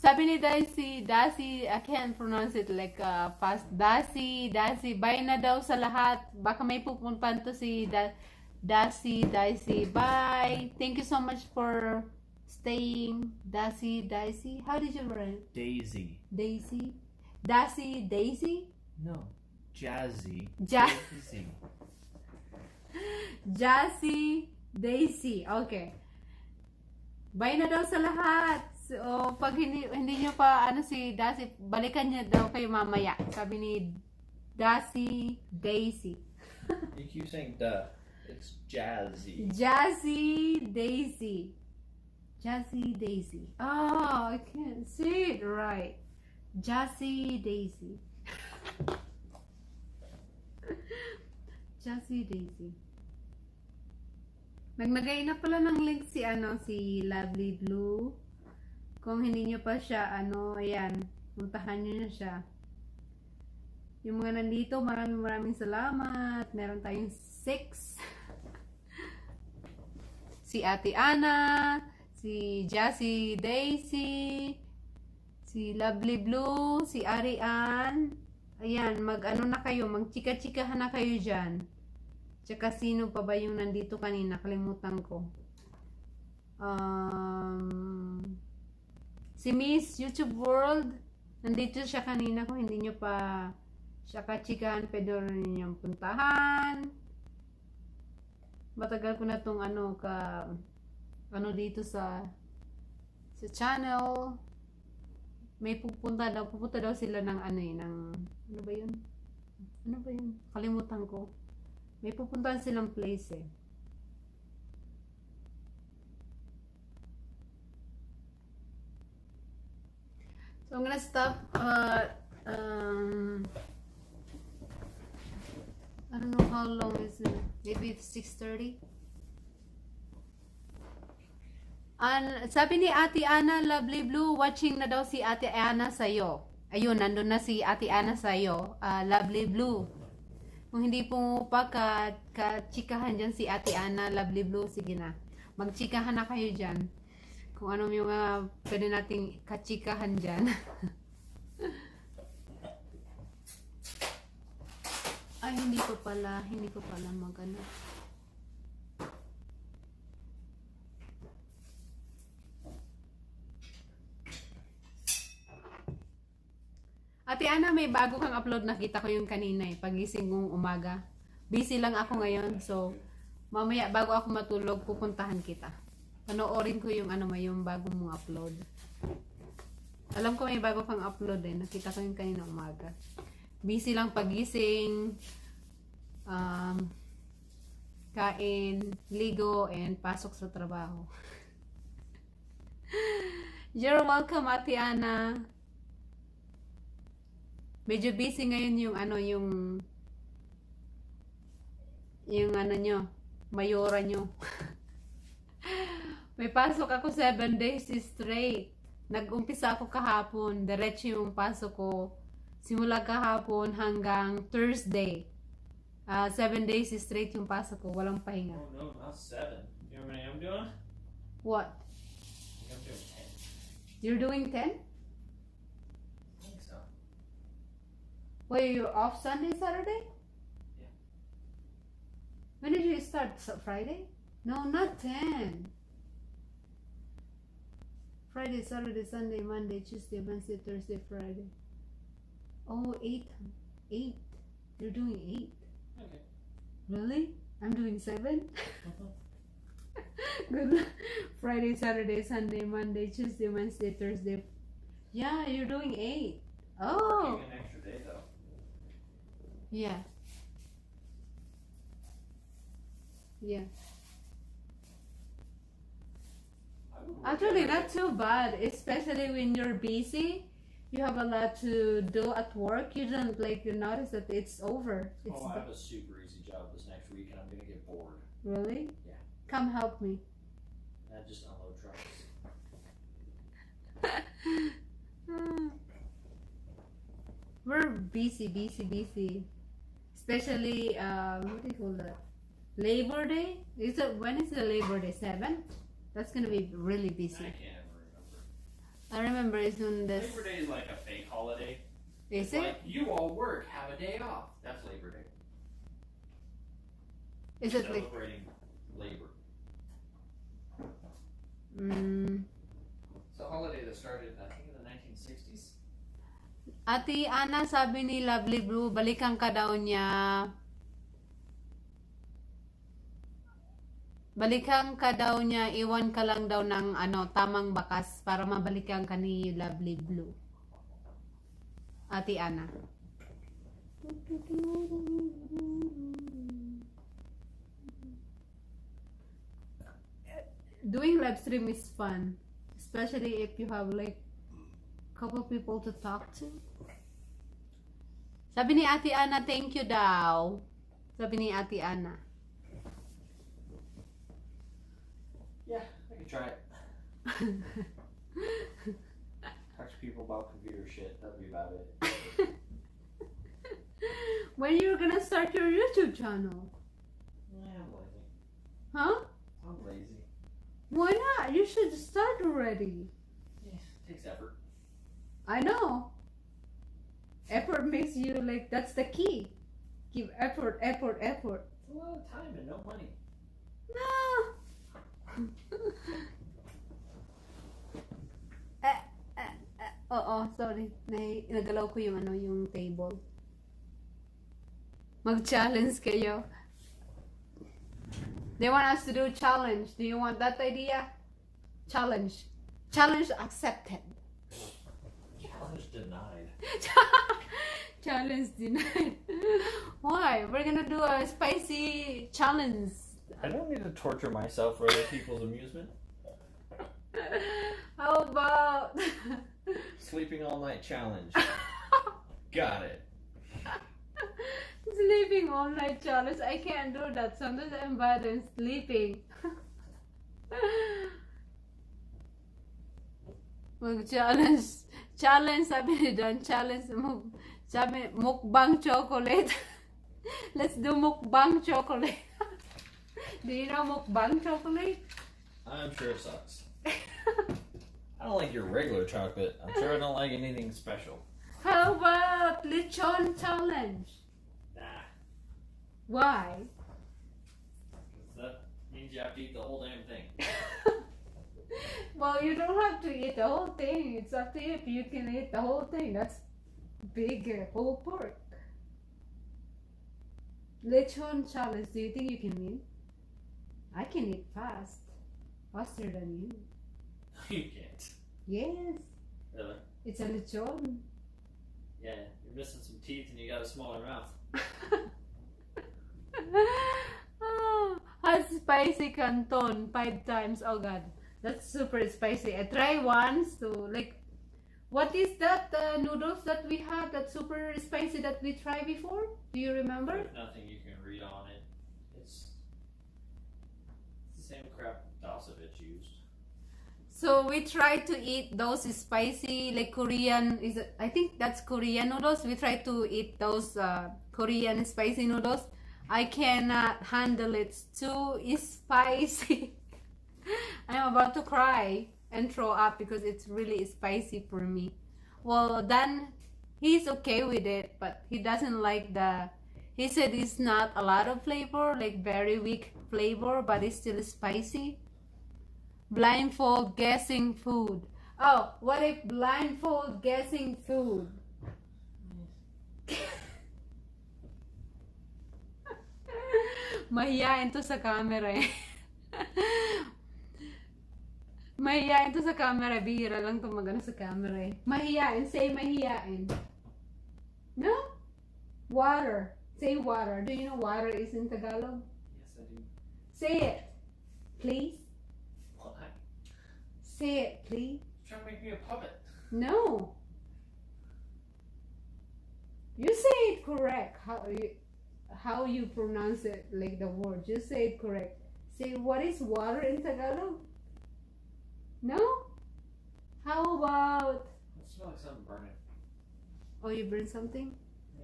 Sabi ni Daisy, I can't pronounce it like fast. Daisy, bye na daw sa lahat. Baka may pupunpan to si Daisy, bye. Thank you so much for staying. Daisy. How did you write? Daisy. Daisy? No. Jazzy. Daisy. Jazzy, Daisy. Okay. Bye na daw sa lahat. So, pag hindi nyo pa, si Daisy, balikan niya daw kayo mamaya. Sabi ni Daisy. You keep saying duh. It's Jazzy. Jazzy Daisy. Oh, I can't say it right. Jazzy Daisy. Jazzy Daisy. Naglagay na pala ng link si Lovely Blue. Kung hindi nyo pa siya, ayan, puntahan nyo na siya. Yung mga nandito, maraming salamat. Meron tayong 6. Si Ate Ana, si Jazzy Daisy, si Lovely Blue, si Arian. Ayan, na kayo, magchika-chikahan na kayo dyan. Tsaka sino pa ba yung nandito kanina? Kalimutan ko. Si Miss YouTube World, nandito siya kanina. Kung hindi nyo pa siya kachikahan, pwede rin ninyong puntahan. Matagal ko na tong dito sa channel. May pupunta daw sila ng ano ba yun? Kalimutan ko. May pupuntahan silang place eh. So I'm gonna stop I don't know how long is it. Maybe it's 6:30. Sabi ni Ate Ana, Lovely Blue, watching na daw si Ate Ana sa'yo. Ayun, nandun na si Ate Ana sa'yo. Lovely Blue. Kung hindi po pa kachikahan dyan si Ate Ana, Lovely Blue, sige na. Magchikahan na kayo dyan. Kung anong yung pwede nating kachikahan dyan. Ay, hindi ko pala magano. Ate Ana, may bago kang upload, nakita ko yung kanina eh, pagising kong umaga. Busy lang ako ngayon, so mamaya bago ako matulog, pupuntahan kita. Panoorin ko yung yung bago mong upload. Alam ko may bago kang upload eh, nakita ko yung kanina umaga. Busy lang pagising, kain, ligo, and pasok sa trabaho. You're welcome, Ate Ana. Medyo busy ngayon yung nyo, mayora nyo. May pasok ako 7 days straight. Nag-umpisa ako kahapon, diretso yung pasok ko. Simula kahapon hanggang Thursday. 7 days straight yung pasok ko. Walang pahinga. Oh no, not 7. You know what I am doing? What? I think I'm doing 10. You're doing 10? I think so. Wait, you're off Sunday, Saturday? Yeah. When did you start? Friday? No, not 10. Friday, Saturday, Sunday, Monday, Tuesday, Wednesday, Thursday, Friday. Oh, 8. You're doing 8. Okay. Really? I'm doing 7? Good. Friday, Saturday, Sunday, Monday, Tuesday, Wednesday, Thursday. Yeah, you're doing 8. Oh. Working an extra day though. Yeah. Yeah. I would work Actually, every not too bad, especially when you're busy. You have a lot to do at work. You don't you notice that it's over. It's I have a super easy job this next week and I'm gonna get bored. Really? Yeah. Come help me. I just unload trucks. We're busy. Especially what do you call that? Labor Day? When is the Labor Day? 7th? That's gonna be really I busy. can't ever remember. I remember it's on this. Labor Day is like a fake holiday. Is It's it? like you all work, have a day off. That's Labor Day. Is it like? Celebrating labor. It's a holiday that started, I think, in the 1960s. Ate Ana, sabi ni Lovely Blue, balikan ka daw niya. Balikan ka daw niya, iwan ka lang daw ng tamang bakas para mabalikan ka ni Lovely Blue. Ate Ana. Doing live stream is fun, especially if you have couple people to talk to. Sabi ni Ate Ana, thank you daw. Sabi ni Ate Ana. Yeah, I could try it. Talk to people about computer shit. That'd be about it. When you're gonna start your YouTube channel? Yeah, I'm lazy. Huh? I'm lazy. Why not? You should start already. Yeah, it takes effort. I know. Effort makes you that's the key. Give effort. It's a lot of time and no money. No. sorry. Nagalaw ko yung yung table. Mag-challenge kayo. They want us to do challenge. Do you want that idea? Challenge. Challenge accepted. Challenge denied. Challenge denied. Why? We're gonna do a spicy challenge. I don't need to torture myself for other people's amusement. How about Sleeping all night challenge. Got it. sleeping all night challenge? I can't do that. Sometimes I'm bad in sleeping. Mag-challenge. Challenge, sabi ni Don. Challenge. Sabi, mukbang chocolate. Let's do mukbang chocolate. Do you know mukbang chocolate? I'm sure it sucks. I don't like your regular chocolate. I'm sure I don't like anything special. How about lechon challenge? Nah. Why? That means you have to eat the whole damn thing. Well, you don't have to eat the whole thing. It's up to you if you can eat the whole thing. That's big whole pork. Lechon challenge. Do you think you can win? I can eat faster than you. You can't. Yes, Really? it's a lechon. Yeah, you're missing some teeth and you got a smaller mouth. Oh, hot spicy canton 5 times. Oh god, that's super spicy. I tried once to like, what is that noodles that we had that's super spicy that we tried before? Do you remember? There's nothing you can read on it. It's the same crap Dosovich used. So we try to eat those spicy, like Korean. I think that's Korean noodles. We try to eat those Korean spicy noodles. I cannot handle it. It's too spicy. I'm about to cry and throw up because it's really spicy for me. Well, Dan, he's okay with it, but he doesn't like he said it's not a lot of flavor, like very weak flavor, but it's still spicy. Blindfold guessing food. Oh, what if blindfold guessing food? Mahihain to sa camera eh. Mahihain to sa camera. Bihira lang to magano sa camera eh. Mahihain. Say mahihain. No? Water. Say water. Do you know water is in Tagalog? Yes, I do. Say it. Please. What? Say it, please. You're trying to make me a puppet. No. You say it correct. How you pronounce it, like the word. Just say it correct. Say, what is water in Tagalog? No? How about... It smells like something burning. Oh, you burn something?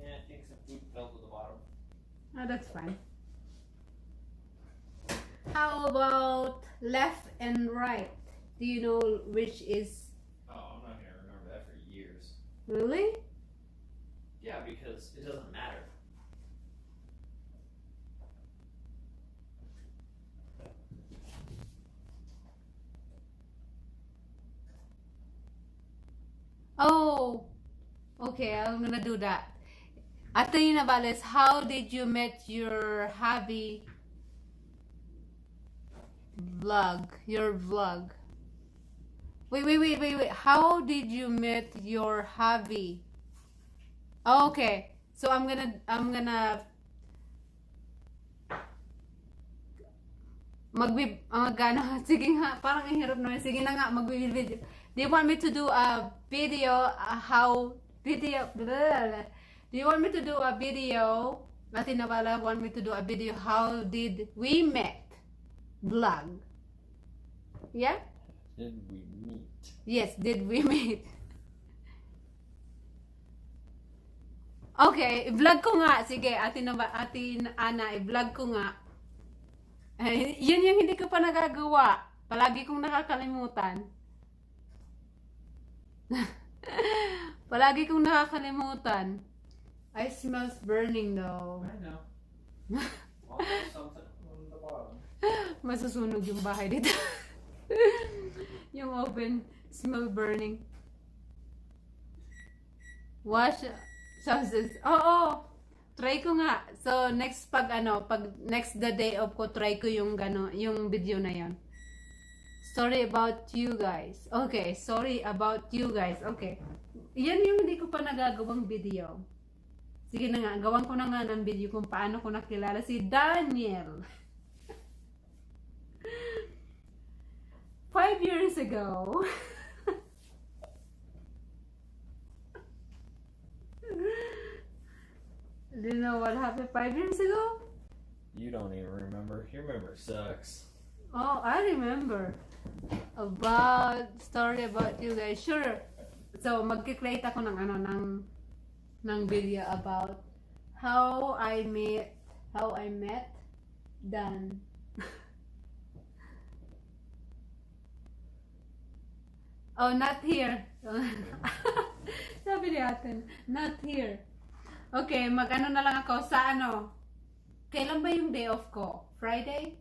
Yeah, I think some food fell to the bottom. Oh, that's fine. How about left and right? Do you know which is... Oh, I'm not going to remember that for years. Really? Yeah, because it doesn't matter. Oh, okay, I'm gonna do that. Ate Navales, how did you meet your hobby vlog? Your vlog. Wait. How did you meet your hobby? Oh, okay. So I'm gonna sige nga, parang ang hirap naman. Sige na nga, video. Do you want me to do a video do you want me to do a video? Ate Navala want me to do a video how did we met vlog? Yeah? Did we meet? Yes, did we meet? Okay, vlog ko nga. Sige, Ate Ana, i-vlog ko nga. Yun yung hindi ko pa nagagawa. Palagi kong nakakalimutan. Palagi kong nakakalimutan. I smells burning though. I know. Well, there's something on the bottom. Masusunog yung bahay dito. Yung oven smell burning. Wash sauces. Oo. Try ko nga. So, next pag next the day off ko, try ko yung yung video na yon. Story about you guys. Okay, sorry about you guys. Okay. Yan yung hindi ko pa nagagawang video. Sige na nga, gawan ko na nga ng video kung paano ko nakilala si Daniel. 5 years ago. Do you know what happened 5 years ago? You don't even remember. Your memory sucks. Oh, I remember. Story about you guys. Sure. So, magki-create ako ng ng video about how I met Dan. Oh, not here. Sabi ni atin, not here. Okay, mag-ano na lang ako sa kailan ba yung day off ko? Friday?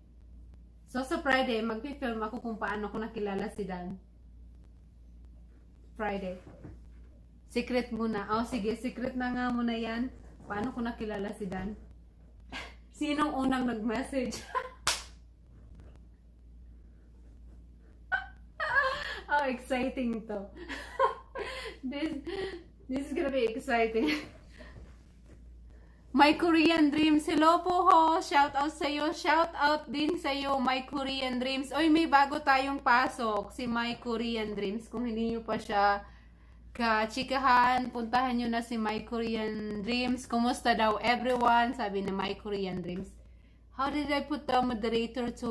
So, sa Friday, mag-film ako kung paano ko nakilala si Dan. Friday. Secret muna. Oh, sige, secret na nga muna yan. Paano ko nakilala si Dan? Sinong unang nag-message? Oh, exciting to. This is gonna be exciting. My Korean Dreams. Hello po ho. Shout out sa iyo. Shout out din sa iyo, My Korean Dreams. Oy, may bago tayong pasok. Si My Korean Dreams. Kung hindi niyo pa siya ka-chikahan, puntahan niyo na si My Korean Dreams. Kumusta daw everyone? Sabi ni My Korean Dreams. How did I put the moderator to...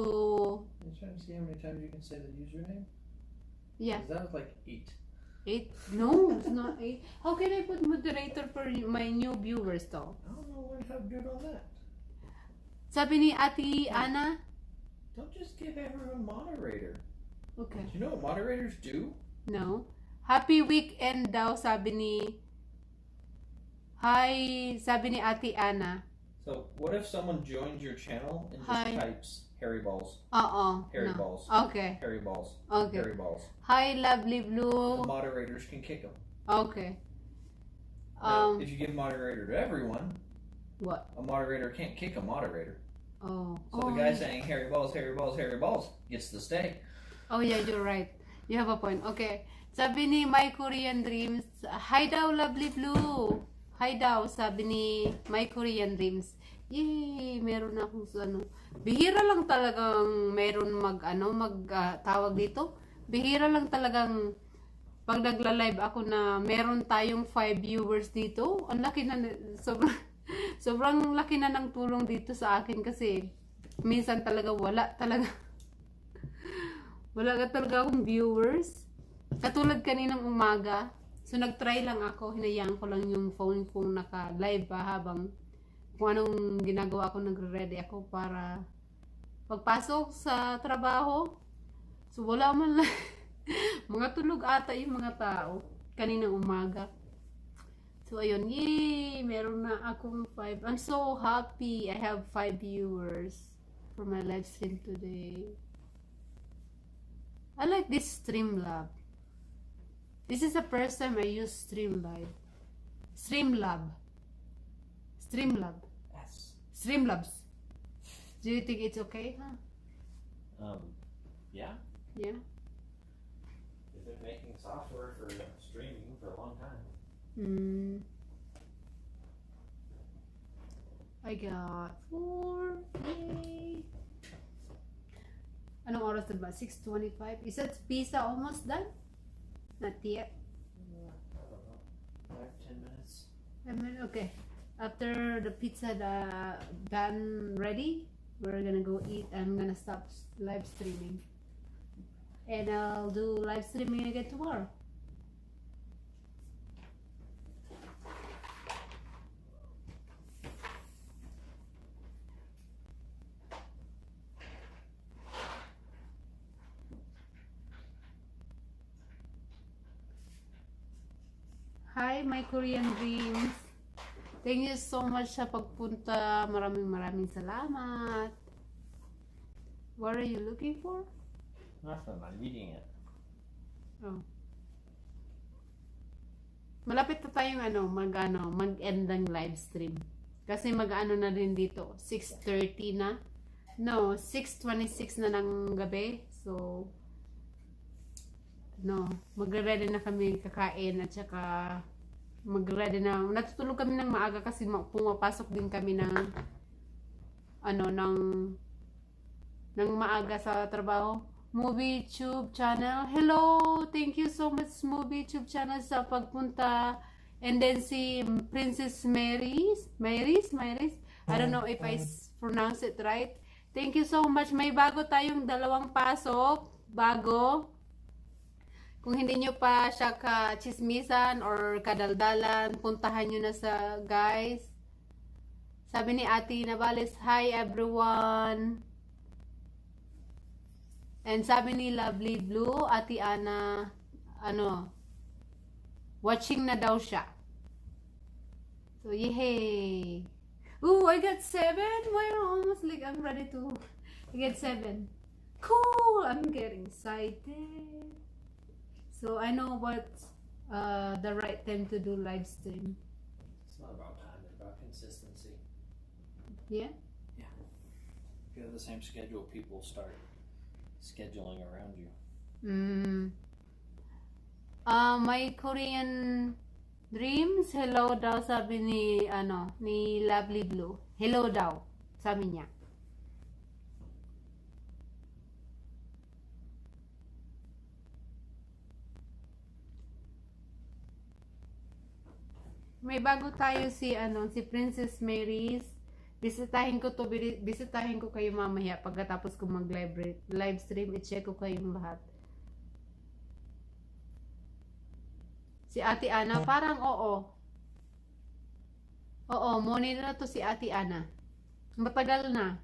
You trying to see how many times you can say the username? Yeah. That was like 8. 8? No, it's not 8. How can I put moderator for my new viewers though? I don't know how to do it on that. Sabi ni Ate Ana. Don't just give everyone moderator. Okay. Do you know what moderators do? No. Happy weekend daw, sabi ni... Hi, sabi ni Ate Ana. So, what if someone joins your channel and just Hi. types Harry Balls? Harry Balls. Okay. Harry Balls. Okay. Harry Balls. Hi, Lovely Blue. The moderators can kick them. Okay. Now, if you give moderator to everyone, What? a moderator can't kick a moderator. Oh. So the guy saying Harry Balls, Harry Balls, Harry Balls gets to stay. Oh yeah, you're right. You have a point. Okay. Sabi ni My Korean Dreams. Hi daw, Lovely Blue. Hi daw, sabi ni My Korean Dreams. Yay! Meron na akong bihira lang talagang meron tawag dito. Bihira lang talagang pag nagla-live ako na meron tayong 5 viewers dito. Ang laki na, sobrang laki na ng tulong dito sa akin kasi minsan talaga wala ka talaga akong viewers. Katulad kaninang umaga. So nag-try lang ako, hinayaan ko lang yung phone kong naka-live pa habang kung anong ginagawa ko, nagre-ready ako para pagpasok sa trabaho. So wala man lang. Mga tulog ata yung mga tao kaninang umaga. So ayun, yay! Meron na akong 5. I'm so happy I have 5 viewers for my live stream today. I like this Streamlab. This is the first time I use Streamlab. Yes. Streamlabs. Do you think it's okay? Huh? Yeah. Yeah. They've been making software for streaming for a long time. I got 4. Yay! Anong oras na ba? 6:25? Is that pizza almost done? Not yet. I don't know. 5-10 minutes. Okay. After the pizza done ready, we're gonna go eat. I'm gonna stop live streaming. And I'll do live streaming again tomorrow. Hi, My Korean Dreams. Thank you so much sa pagpunta. Maraming salamat. What are you looking for? Nothing, I'm eating it. Oh. Malapit na tayong mag-end ng live stream. Kasi mag-ano na din dito, 6:30 na. No, 6:26 na ng gabi. So, magre-ready na kami kakain at saka magre-ready na. Natutulog kami ng maaga kasi pumapasok din kami ng maaga sa trabaho. Movie Tube channel. Hello! Thank you so much Movie Tube channel sa pagpunta. And then si Princess Mary's. I don't know if I pronounce it right. Thank you so much. May bago tayong 2 pasok. Bago. Kung hindi nyo pa siya ka-chismisan or kadaldalan, puntahan nyo na sa guys. Sabi ni Ate Navales, hi everyone. And sabi ni Lovely Blue, Ate Ana, watching na daw siya. So, yay! Ooh, I got 7! Wow, almost like I'm ready to get 7. Cool! I'm getting excited. So, I know what's the right time to do live stream. It's not about time, it's about consistency. Yeah? Yeah. If you have the same schedule, people start scheduling around you. My Korean dreams, hello daw sabi ni Lovely Blue. Hello daw, sabi niya. May bago tayo si Princess Mary's. Bisitahin ko kayo mamaya pagkatapos ko live stream, i-check ko kayong lahat. Si Ate Ana, parang oo. Oo, money na to si Ate Ana. Matagal na.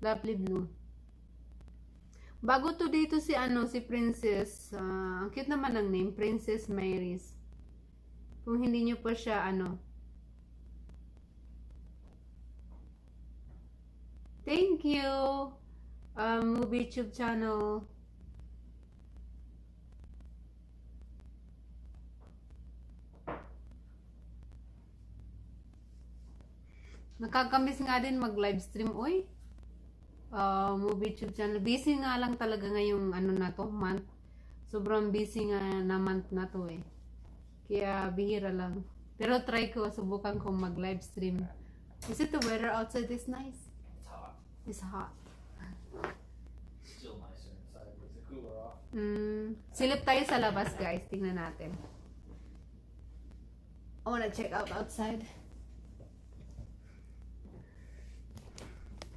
Lovely Blue. Bago to dito si Princess. Ang cute naman ng name, Princess Mary's. Kung hindi nyo pa siya Thank you, Movie Tube channel. Nakakamiss nga din mag-live stream, oy. Movie Tube channel. Busy nga lang talaga ngayong month. Sobrang busy nga na month na to eh. Kaya bihira lang. Pero try ko, subukan kong mag-live stream. Is it the weather outside is nice? It's hot. It's hot. Still nicer inside with the cooler off. Silip tayo sa labas, guys. Tingnan natin. I wanna check out outside.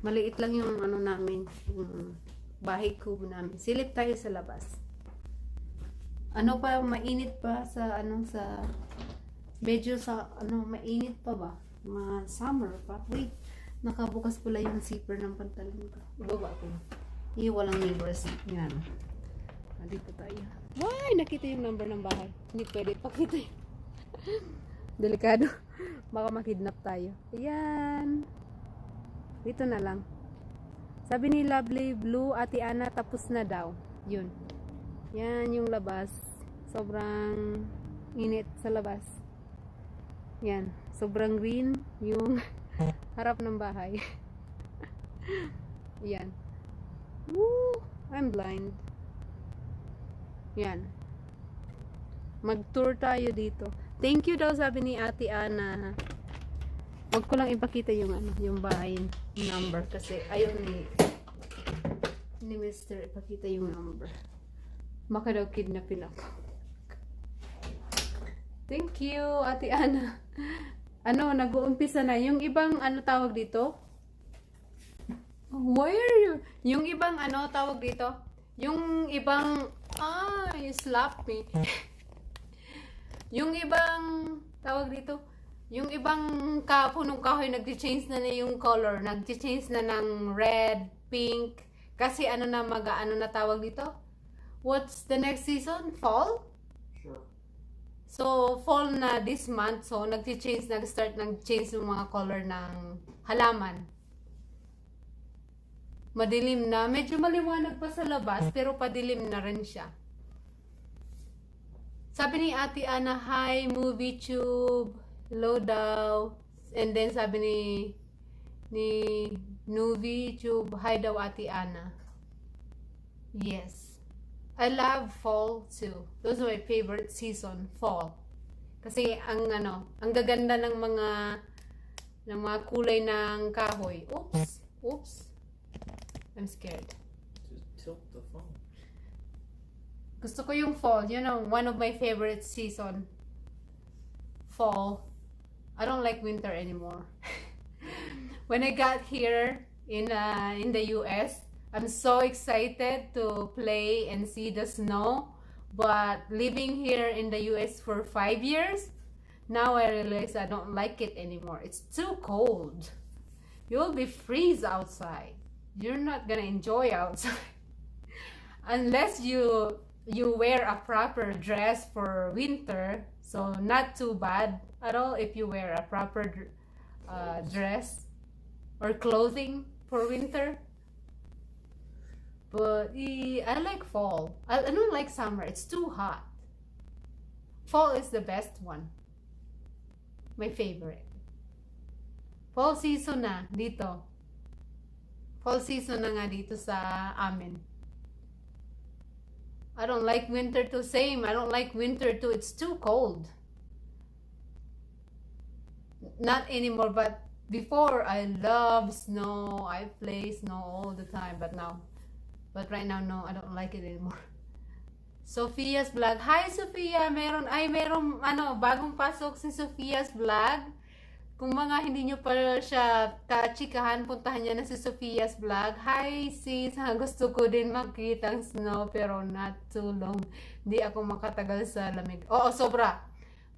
Maliit lang yung namin, yung bahay kubo namin. Silip tayo sa labas. Mainit pa sa medyo sa mainit pa ba? Summer pa. Wait. Nakabukas pala yung zipper ng pantalon ko. Ibaba ko. Walang neighbors. Yan. Dito tayo. Why! Nakita yung number ng bahay. Hindi pwede pakita yun. Delikado. Baka makidnap tayo. Ayan. Dito na lang. Sabi ni Lovely Blue, Ate Ana, tapos na daw. Yun. Yan yung labas. Sobrang init sa labas. Yan. Sobrang green yung harap ng bahay. Yan. Woo! I'm blind. Yan. Mag-tour tayo dito. Thank you daw sabi ni Ate Ana. Huwag ko lang ipakita yung yung bahay number kasi ayaw ni Mr. ipakita yung number. Baka daw kidnapin ako. Thank you, Ate Ana. Nag-uumpisa na. Yung ibang tawag dito? Why are you? Yung ibang tawag dito? Yung ibang you slapped me. Yung ibang tawag dito? Yung ibang punong kahoy nag-change na yung color. Nag-change na ng red, pink. Kasi na tawag dito? What's the next season? Fall? Sure. So, fall na this month. So, nag-start nag-change yung mga color ng halaman. Madilim na. Medyo maliwanag pa sa labas, pero padilim na rin siya. Sabi ni Ate Ana, hi, movie tube. Hello daw. And then sabi ni movie tube, hi daw Ate Ana. Yes. I love fall too. Those are my favorite season, fall. Kasi ang gaganda ng mga kulay ng kahoy. Oops. I'm scared. Just tilt the phone. Gusto ko yung fall. You know, one of my favorite season. Fall. I don't like winter anymore. When I got here in the US, I'm so excited to play and see the snow. But living here in the US for 5 years, now I realize I don't like it anymore. It's too cold. You'll be freeze outside. You're not gonna enjoy outside. Unless you wear a proper dress for winter, so not too bad at all if you wear a proper dress or clothing for winter. But I like fall. I don't like summer. It's too hot. Fall is the best one. My favorite. Fall season na dito. Fall season na nga dito sa amin. I don't like winter too. Same. I don't like winter too. It's too cold. Not anymore, but before I love snow. I play snow all the time, but right now, no, I don't like it anymore. Sophia's Vlog. Hi, Sophia! Meron bagong pasok si Sophia's Vlog. Kung mga hindi nyo pa siya kachikahan, puntahan niya na si Sophia's Vlog. Hi, sis! Gusto ko din makita ang snow, pero not too long. Hindi ako makatagal sa lamig. Oo, sobra.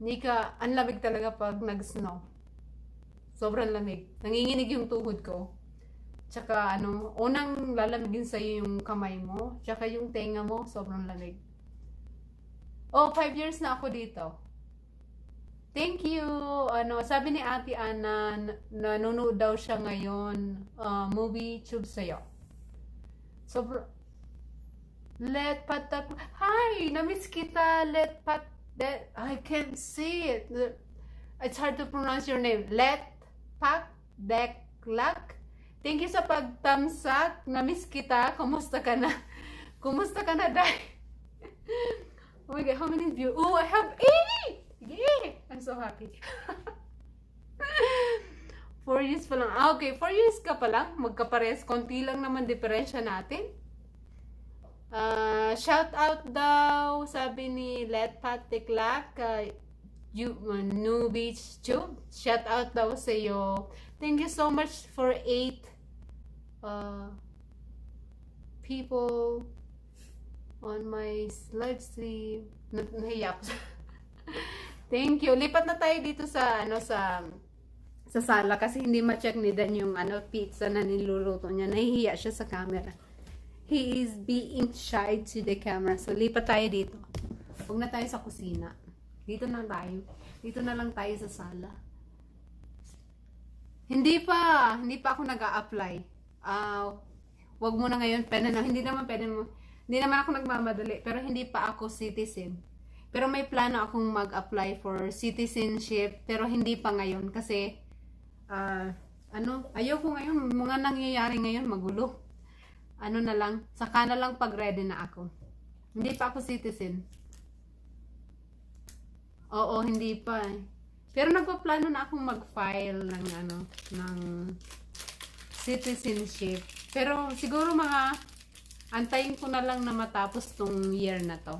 Ang lamig talaga pag nag-snow. Sobrang lamig. Nanginginig yung tuhod ko. Tsaka unang lalamigin sa'yo yung kamay mo, tsaka yung tenga mo, sobrang lamig. 5 years na ako dito. Thank you. Sabi ni Ate Ana, nanonood daw siya ngayon, movie tube sa'yo. Let patak. Hi, namiss kita. I can't see it. It's hard to pronounce your name. Let pak deklak. Thank you sa pagtamsak. Namiss kita. Kumusta ka na? Kumusta ka na, Day? Oh my God, how many views? Oh, I have 80! Yeah! I'm so happy. 4 years pa lang. Okay, 4 years ka pa lang. Magkapares. Konti lang naman diferensya natin. Shout out daw, sabi ni Let Pat Tiklak, New Beach Tube. Shout out daw sa iyo. Thank you so much for 8 people on my live stream. Nahiya ko. Thank you. Lipat na tayo dito sa sa sala kasi hindi ma-check ni Dan yung pizza na niluluto niya. Nahihiya siya sa camera. He is being shy to the camera. So lipat tayo dito. Huwag na tayo sa kusina. Dito na tayo. Dito na lang tayo sa sala. Hindi pa ako nag-a-apply. Wag mo na ngayon, hindi naman ako nagmamadali, pero hindi pa ako citizen. Pero may plano akong mag-apply for citizenship, pero hindi pa ngayon kasi ayoko ngayon, mga nangyayari ngayon magulo. Saka na lang pag ready na ako. Hindi pa ako citizen. Oo, hindi pa eh. Pero nagpaplano na akong mag-file ng citizenship. Pero siguro antayin ko na lang na matapos tong year na to.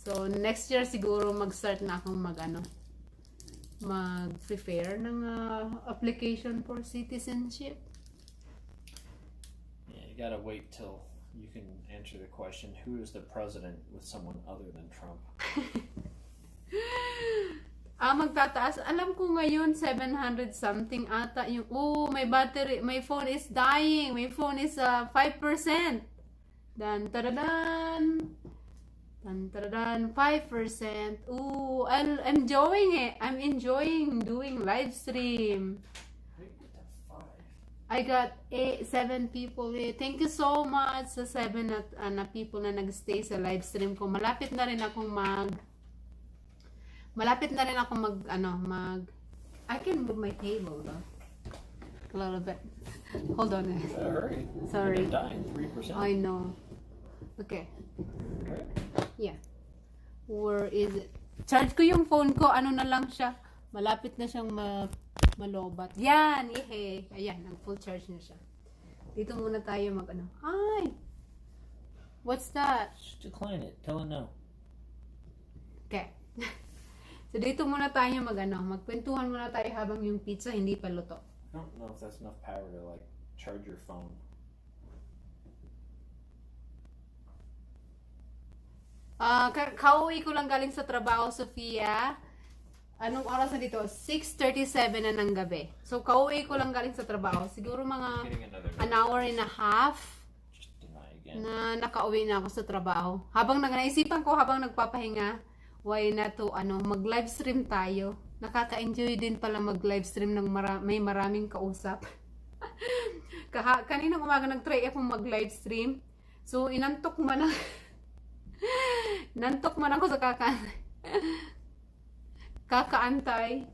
So next year siguro mag-start na akong mag-prepare ng application for citizenship. Yeah, you gotta wait till you can answer the question, who is the president with someone other than Trump? Magtataas. Alam ko ngayon 700 something ata yung my battery, my phone is dying. My phone is 5%. Dan taradan. 5%. I'm enjoying it. I'm enjoying doing live stream. I got 7 people. Thank you so much sa 7 na people na nagstay sa live stream ko. Malapit na rin akong Malapit na rin ako I can move my table though. A little bit. Hold on. Hurry. Sorry. You're dying 3%. I know. Okay. Right? Yeah. Where is it? Charge ko yung phone ko. Ano na lang siya. Malapit na siyang malobat. Yan! Ihe! Ayan. Full charge na siya. Dito muna tayo Hi! What's that? Just decline it. Tell it no. Okay. So dito muna tayo magkwentuhan muna tayo habang yung pizza hindi pa luto. I don't know if that's enough power to like charge your phone. Kauwi ko lang galing sa trabaho, Sofia. Anong oras na dito? 6:37 na ng gabi. So, kauwi ko lang galing sa trabaho. Siguro mga an hour and a half Just deny again. na nakauwi na ako sa trabaho. Habang naisipan ko, habang nagpapahinga, why na to, mag-live stream tayo. Nakaka-enjoy din pala mag-live stream ng may maraming kausap. Kaninang umaga nag-try akong mag-live stream. So, inantok man nantok man ako sa kakaantay.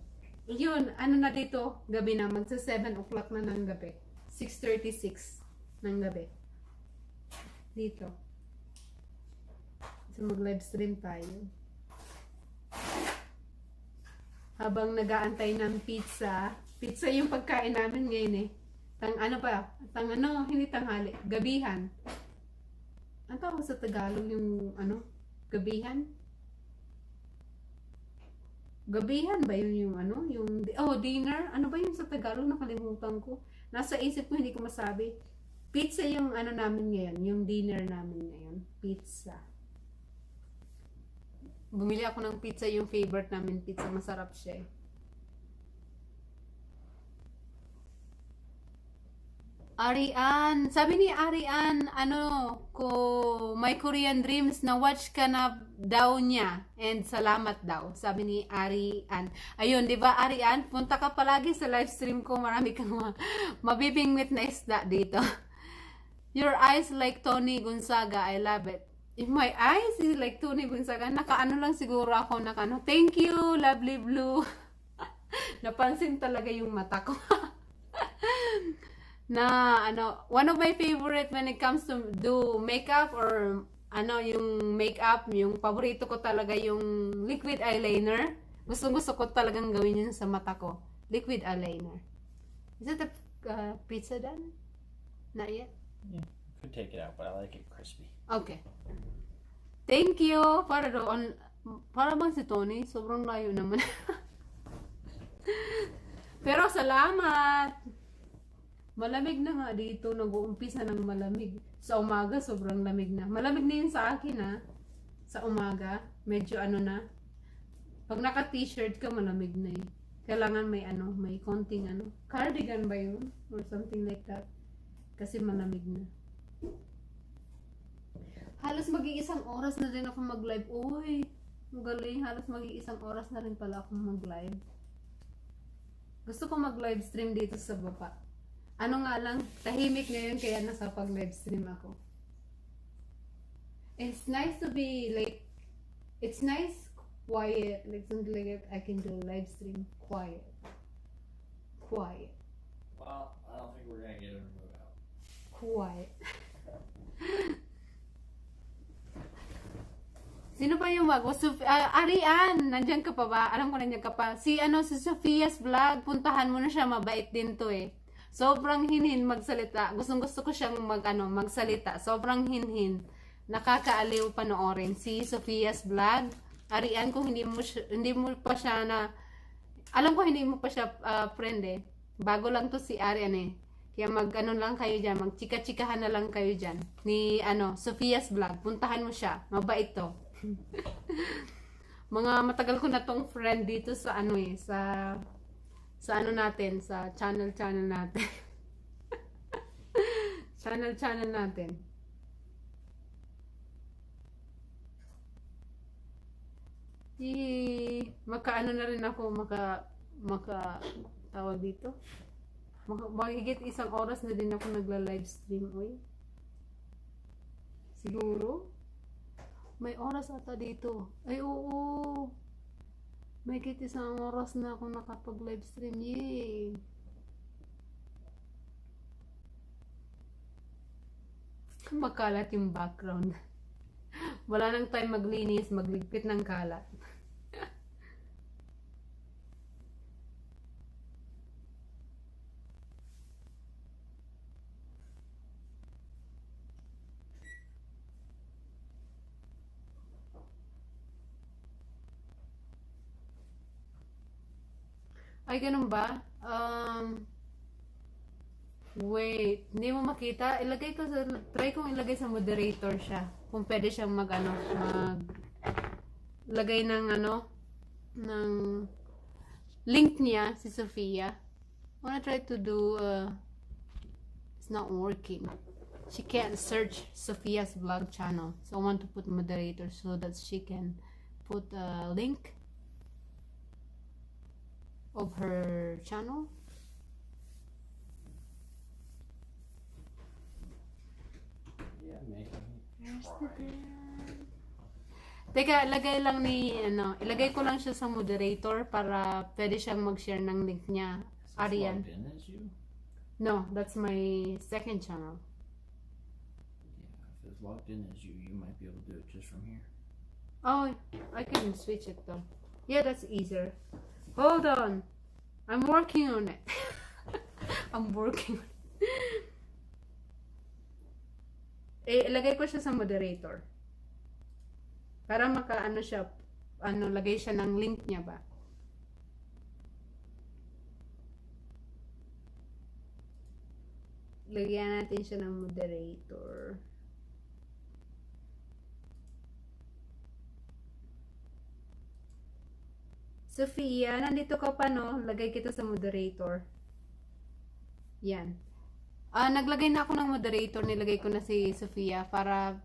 Yun, na dito, gabi na, magsa 7 o'clock na ng gabi. 6:36 ng gabi. Dito. So, mag-live stream tayo. Habang nag-aantay ng pizza. Pizza yung pagkain namin ngayon eh. Hindi tanghali. Gabihan. Ang tawag sa Tagalog yung gabihan? Gabihan ba yun yung dinner? Ano ba yun sa Tagalog? Nakalimutan ko. Nasa isip ko, hindi ko masabi. Pizza yung namin ngayon. Yung dinner namin ngayon. Pizza. Bumili ako ng pizza, yung favorite namin pizza. Masarap siya eh. Arian, sabi ni Arian, may Korean Dreams na watch ka na daw niya and salamat daw, sabi ni Arian. Ayun, di ba Arian, punta ka palagi sa live stream ko, marami kang mabibingwit na isda dito. Your eyes like Tony Gonzaga, I love it. If my eyes is like Tony Gonzaga, lang siguro ako, thank you, lovely blue. Napansin talaga yung mata ko. One of my favorite when it comes to do makeup or yung makeup, yung paborito ko talaga yung liquid eyeliner. Gusto ko talagang gawin yun sa mata ko. Liquid eyeliner. Is it a pizza done? Not yet? Yeah, could take it out, but I like it crispy. Okay. Thank you. Para bang si Tony? Sobrang layo naman. Pero salamat. Malamig na nga dito, nag-uumpisa ng malamig. Sa umaga, sobrang lamig na. Malamig na yun sa akin sa umaga, medyo na. Pag naka-t-shirt ka, malamig na eh. Kailangan may konting cardigan ba yun? Or something like that. Kasi malamig na. Halos mag-iisang oras na din ako mag-live. Uy, magaling. Halos mag-iisang oras na rin pala ako mag-live. Gusto ko mag-live stream dito sa baba. Nga lang, tahimik ngayon kaya nasa pag-live stream ako. It's nice to be it's nice, quiet, like something like that. I can do live stream quiet. Quiet. Well, I don't think we're gonna get a remote out. Quiet. Sino pa yung Arian, nandiyan ka pa ba? Alam ko nandiyan ka pa. Si Sophia's Vlog, puntahan mo na siya, mabait din to eh. Sobrang hinhin magsalita. Gusto ko siyang magsalita. Sobrang hinhin. Nakakaaliw panoorin. Si Sophia's Vlog. Arian, kung hindi mo pa siya alam ko hindi mo pa siya friend eh. Bago lang to si Arian eh. Kaya lang kayo dyan. Magchika-chikahan na lang kayo dyan. Ni Sophia's Vlog. Puntahan mo siya. Mabait to. Mga matagal ko na tong friend dito sa sa natin, sa channel natin. channel natin. Na rin ako, tawag dito. Mahigit isang oras na din ako nagla-live stream. Siguro. May oras ata dito. Ay, oo. May kit isang oras na ako nakapag-live stream. Yay! Makalat yung background. Wala nang time maglinis, magligpit ng kalat. Ay, ganun ba? Wait, hindi mo makita. Ilagay ko sa, try kong ilagay sa moderator siya. Kung pwede siyang lagay ng ng link niya, si Sofia. I wanna try to do, it's not working. She can't search Sophia's vlog channel. So I want to put moderator so that she can put a link of her channel. Yeah, maybe. Teka, ilagay ko lang siya sa moderator para pwede siyang mag-share ng link niya. Is this Arian. logged in as you? No, that's my second channel. Yeah, if it's logged in as you, you might be able to do it just from here. Oh, I can switch it though. Yeah, that's easier. Hold on. I'm working on it. I'm working on it. Ilagay ko siya sa moderator. Para lagay siya ng link niya ba? Lagyan natin siya ng moderator. Sofia, nandito ka pa no? Lagay kita sa moderator. Yan. Naglagay na ako ng moderator. Nilagay ko na si Sofia para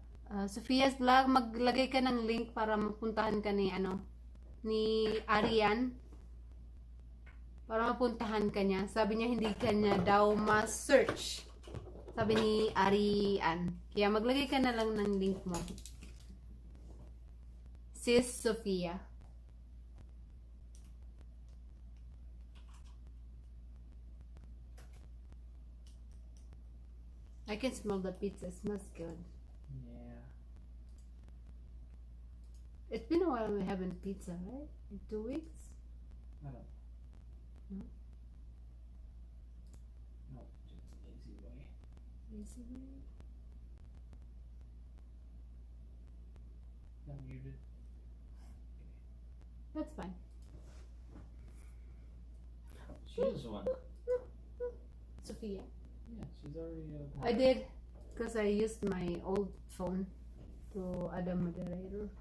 Sophia's vlog. Maglagay ka ng link para mapuntahan ka ni Arian. Para mapuntahan ka niya. Sabi niya hindi ka niya daw ma-search. Sabi ni Arian. Kaya maglagay ka na lang ng link mo. Sis Sofia. I can smell the pizza. It smells good. Yeah. It's been a while we haven't pizza, right? In 2 weeks? I don't. No? No, just a lazy way. Recently? I'm muted. That's fine. She is one. Sophia. Yeah, she's already. I did because I used my old phone to add a moderator.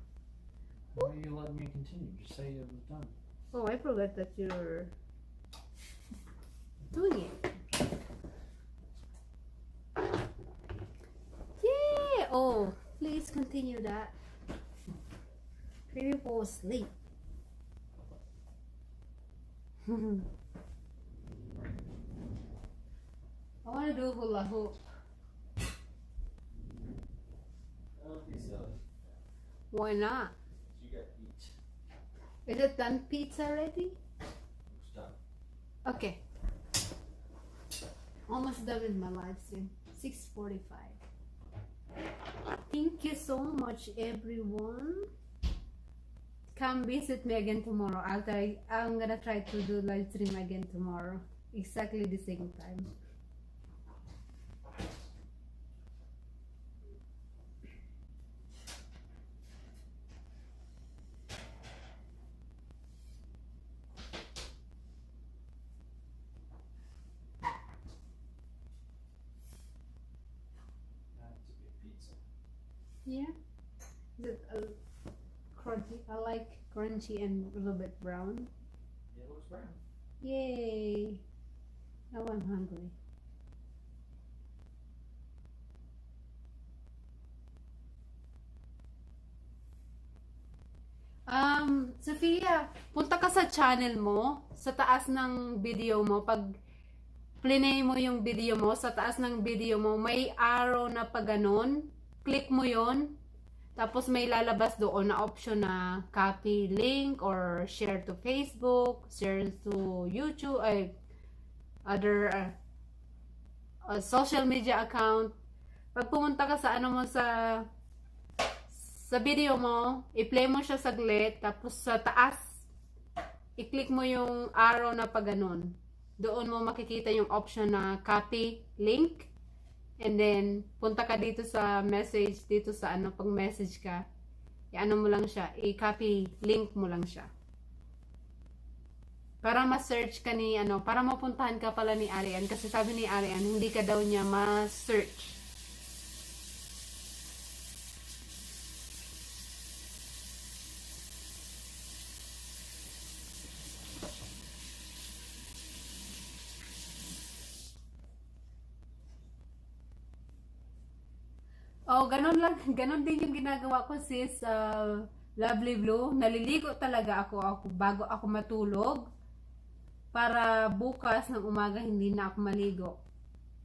Why are you letting me continue? Just say it was done. Oh, I forgot that you're doing it. Yeah! Oh, please continue that. Maybe fall asleep. I want to do hula hoop. Don't be silly. Why not? You got eat. Is it done pizza already? It's done. Okay. Almost done with my live stream. 6:45. Thank you so much, everyone. Come visit me again tomorrow. I'm gonna try to do live stream again tomorrow. Exactly the same time. That's a good pizza. Yeah. Is it crunchy? I like crunchy and a little bit brown. It looks brown. Yay! Now I'm hungry. Sophia, punta ka sa channel mo, sa taas ng video mo, pag plinay mo yung video mo, sa taas ng video mo, may arrow na pa ganun, click mo yon, Tapos may lalabas doon na option na copy link or share to Facebook, share to YouTube, ay other social media account. Pag pumunta ka sa ano mo sa video mo, i-play mo siya saglit, tapos sa taas, i-click mo yung arrow na pag ganun. Doon mo makikita yung option na copy link. And then, punta ka dito sa message, dito sa ano, pag message ka, i-ano mo lang siya, i-copy link mo lang siya. Para ma-search ka ni, ano, para mapuntahan ka pala ni Arian. Kasi sabi ni Arian, hindi ka daw niya ma-search. Oh, ganun lang, ganun din yung ginagawa ko sis, Lovely Blue. Naliligo talaga ako bago ako matulog para bukas ng umaga hindi na ako maligo.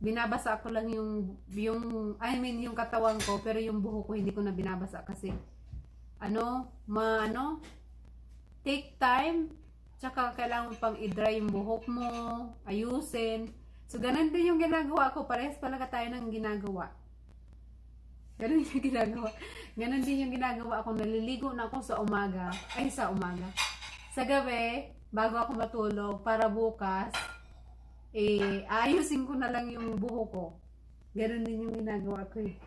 Binabasa ko lang yung yung katawan ko, pero yung buhok ko hindi ko na binabasa kasi take time, tsaka kailangan pang i-dry yung buhok mo, ayusin. So ganun din yung ginagawa ko, parehas talaga tayo ng ginagawa. Ganun yung ginagawa. Ganun din yung ginagawa ako. Naliligo na ako sa umaga. Sa gabi, bago ako matulog, para bukas, ayusin ko na lang yung buho ko. Ganun din yung ginagawa ko eh.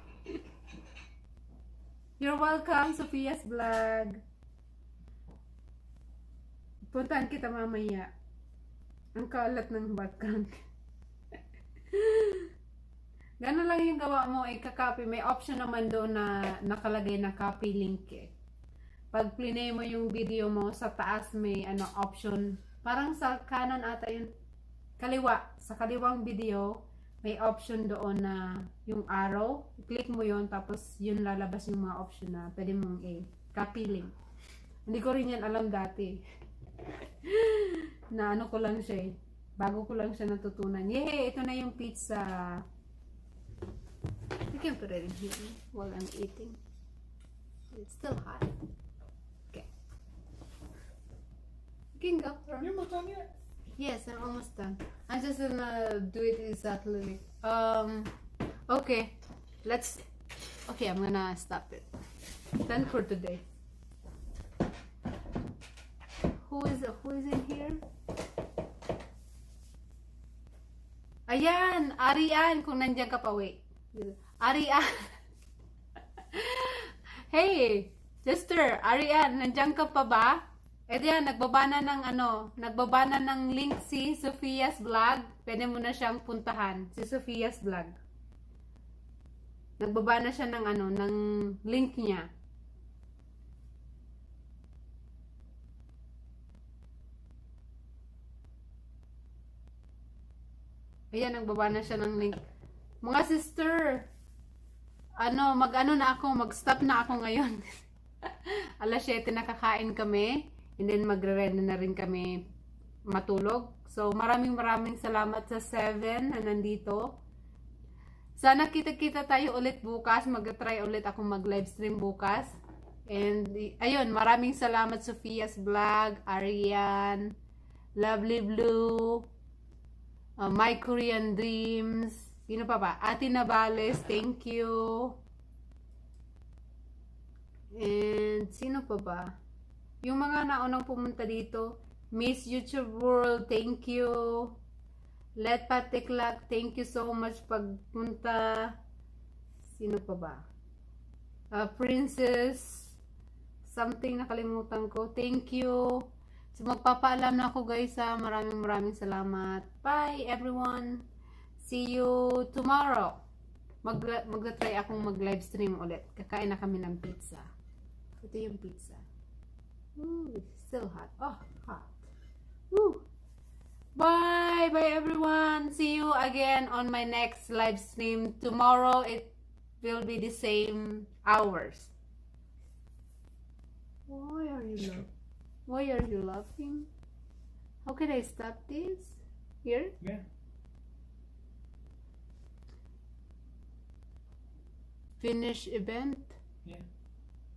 You're welcome, Sophia's Vlog. Puntahan kita mamaya. Ang kalat ng background. Ganun lang yung gawa mo, ikakopy. May option naman doon na nakalagay na copy link eh. Pag plinay mo yung video mo, sa taas may option. Parang sa kanan ata yung kaliwa. Sa kaliwang video, may option doon na yung arrow. I-click mo yun, tapos yun lalabas yung mga option na pwede mong copy link. Hindi ko rin yan alam dati. Na ko lang siya eh. Bago ko lang siya natutunan. Yay! Ito na yung pizza. You can put it in here while I'm eating. It's still hot. Okay. You can go. You're almost done yet? Yes, I'm almost done. I'm just gonna do it exactly. Okay. Okay, I'm gonna stop it. Done for today. Who is in here? Ayan, Arian, kung nandiyan ka pa, wait. Arian. Hey, sister, Arian, nandiyan ka pa ba? Yan, nagbaba na ng link si Sophia's Vlog. Pwede mo na siyang puntahan, si Sophia's Vlog. Nagbaba na siya ng ng link niya. Ayan, nagbaba na siya ng link. Mga sister, mag-stop na ako ngayon. Alas 7 nakakain kami, and then magre-ready na rin kami matulog. So, maraming salamat sa 7 na nandito. Sana kita-kita tayo ulit bukas. Mag-try ulit ako mag-livestream bukas. And, ayun, maraming salamat Sophia's Vlog, Arian, Lovely Blue, My Korean Dreams, sino pa ba? Ate Navales, thank you. And sino pa ba? Yung mga naunang pumunta dito, Miss YouTube World, thank you. Let Patiklak, thank you so much pagpunta. Sino pa ba? Princess, something nakalimutan ko, thank you. So, magpapaalam na ako guys ha. Maraming salamat. Bye everyone. See you tomorrow. Mag-try akong mag-live stream ulit. Kakain na kami ng pizza. Ito yung pizza. Ooh, it's still hot. Oh, hot. Woo. Bye everyone. See you again on my next live stream. Tomorrow it will be the same hours. Why are you laughing? How can I stop this? Here? Yeah. Finish event? Yeah.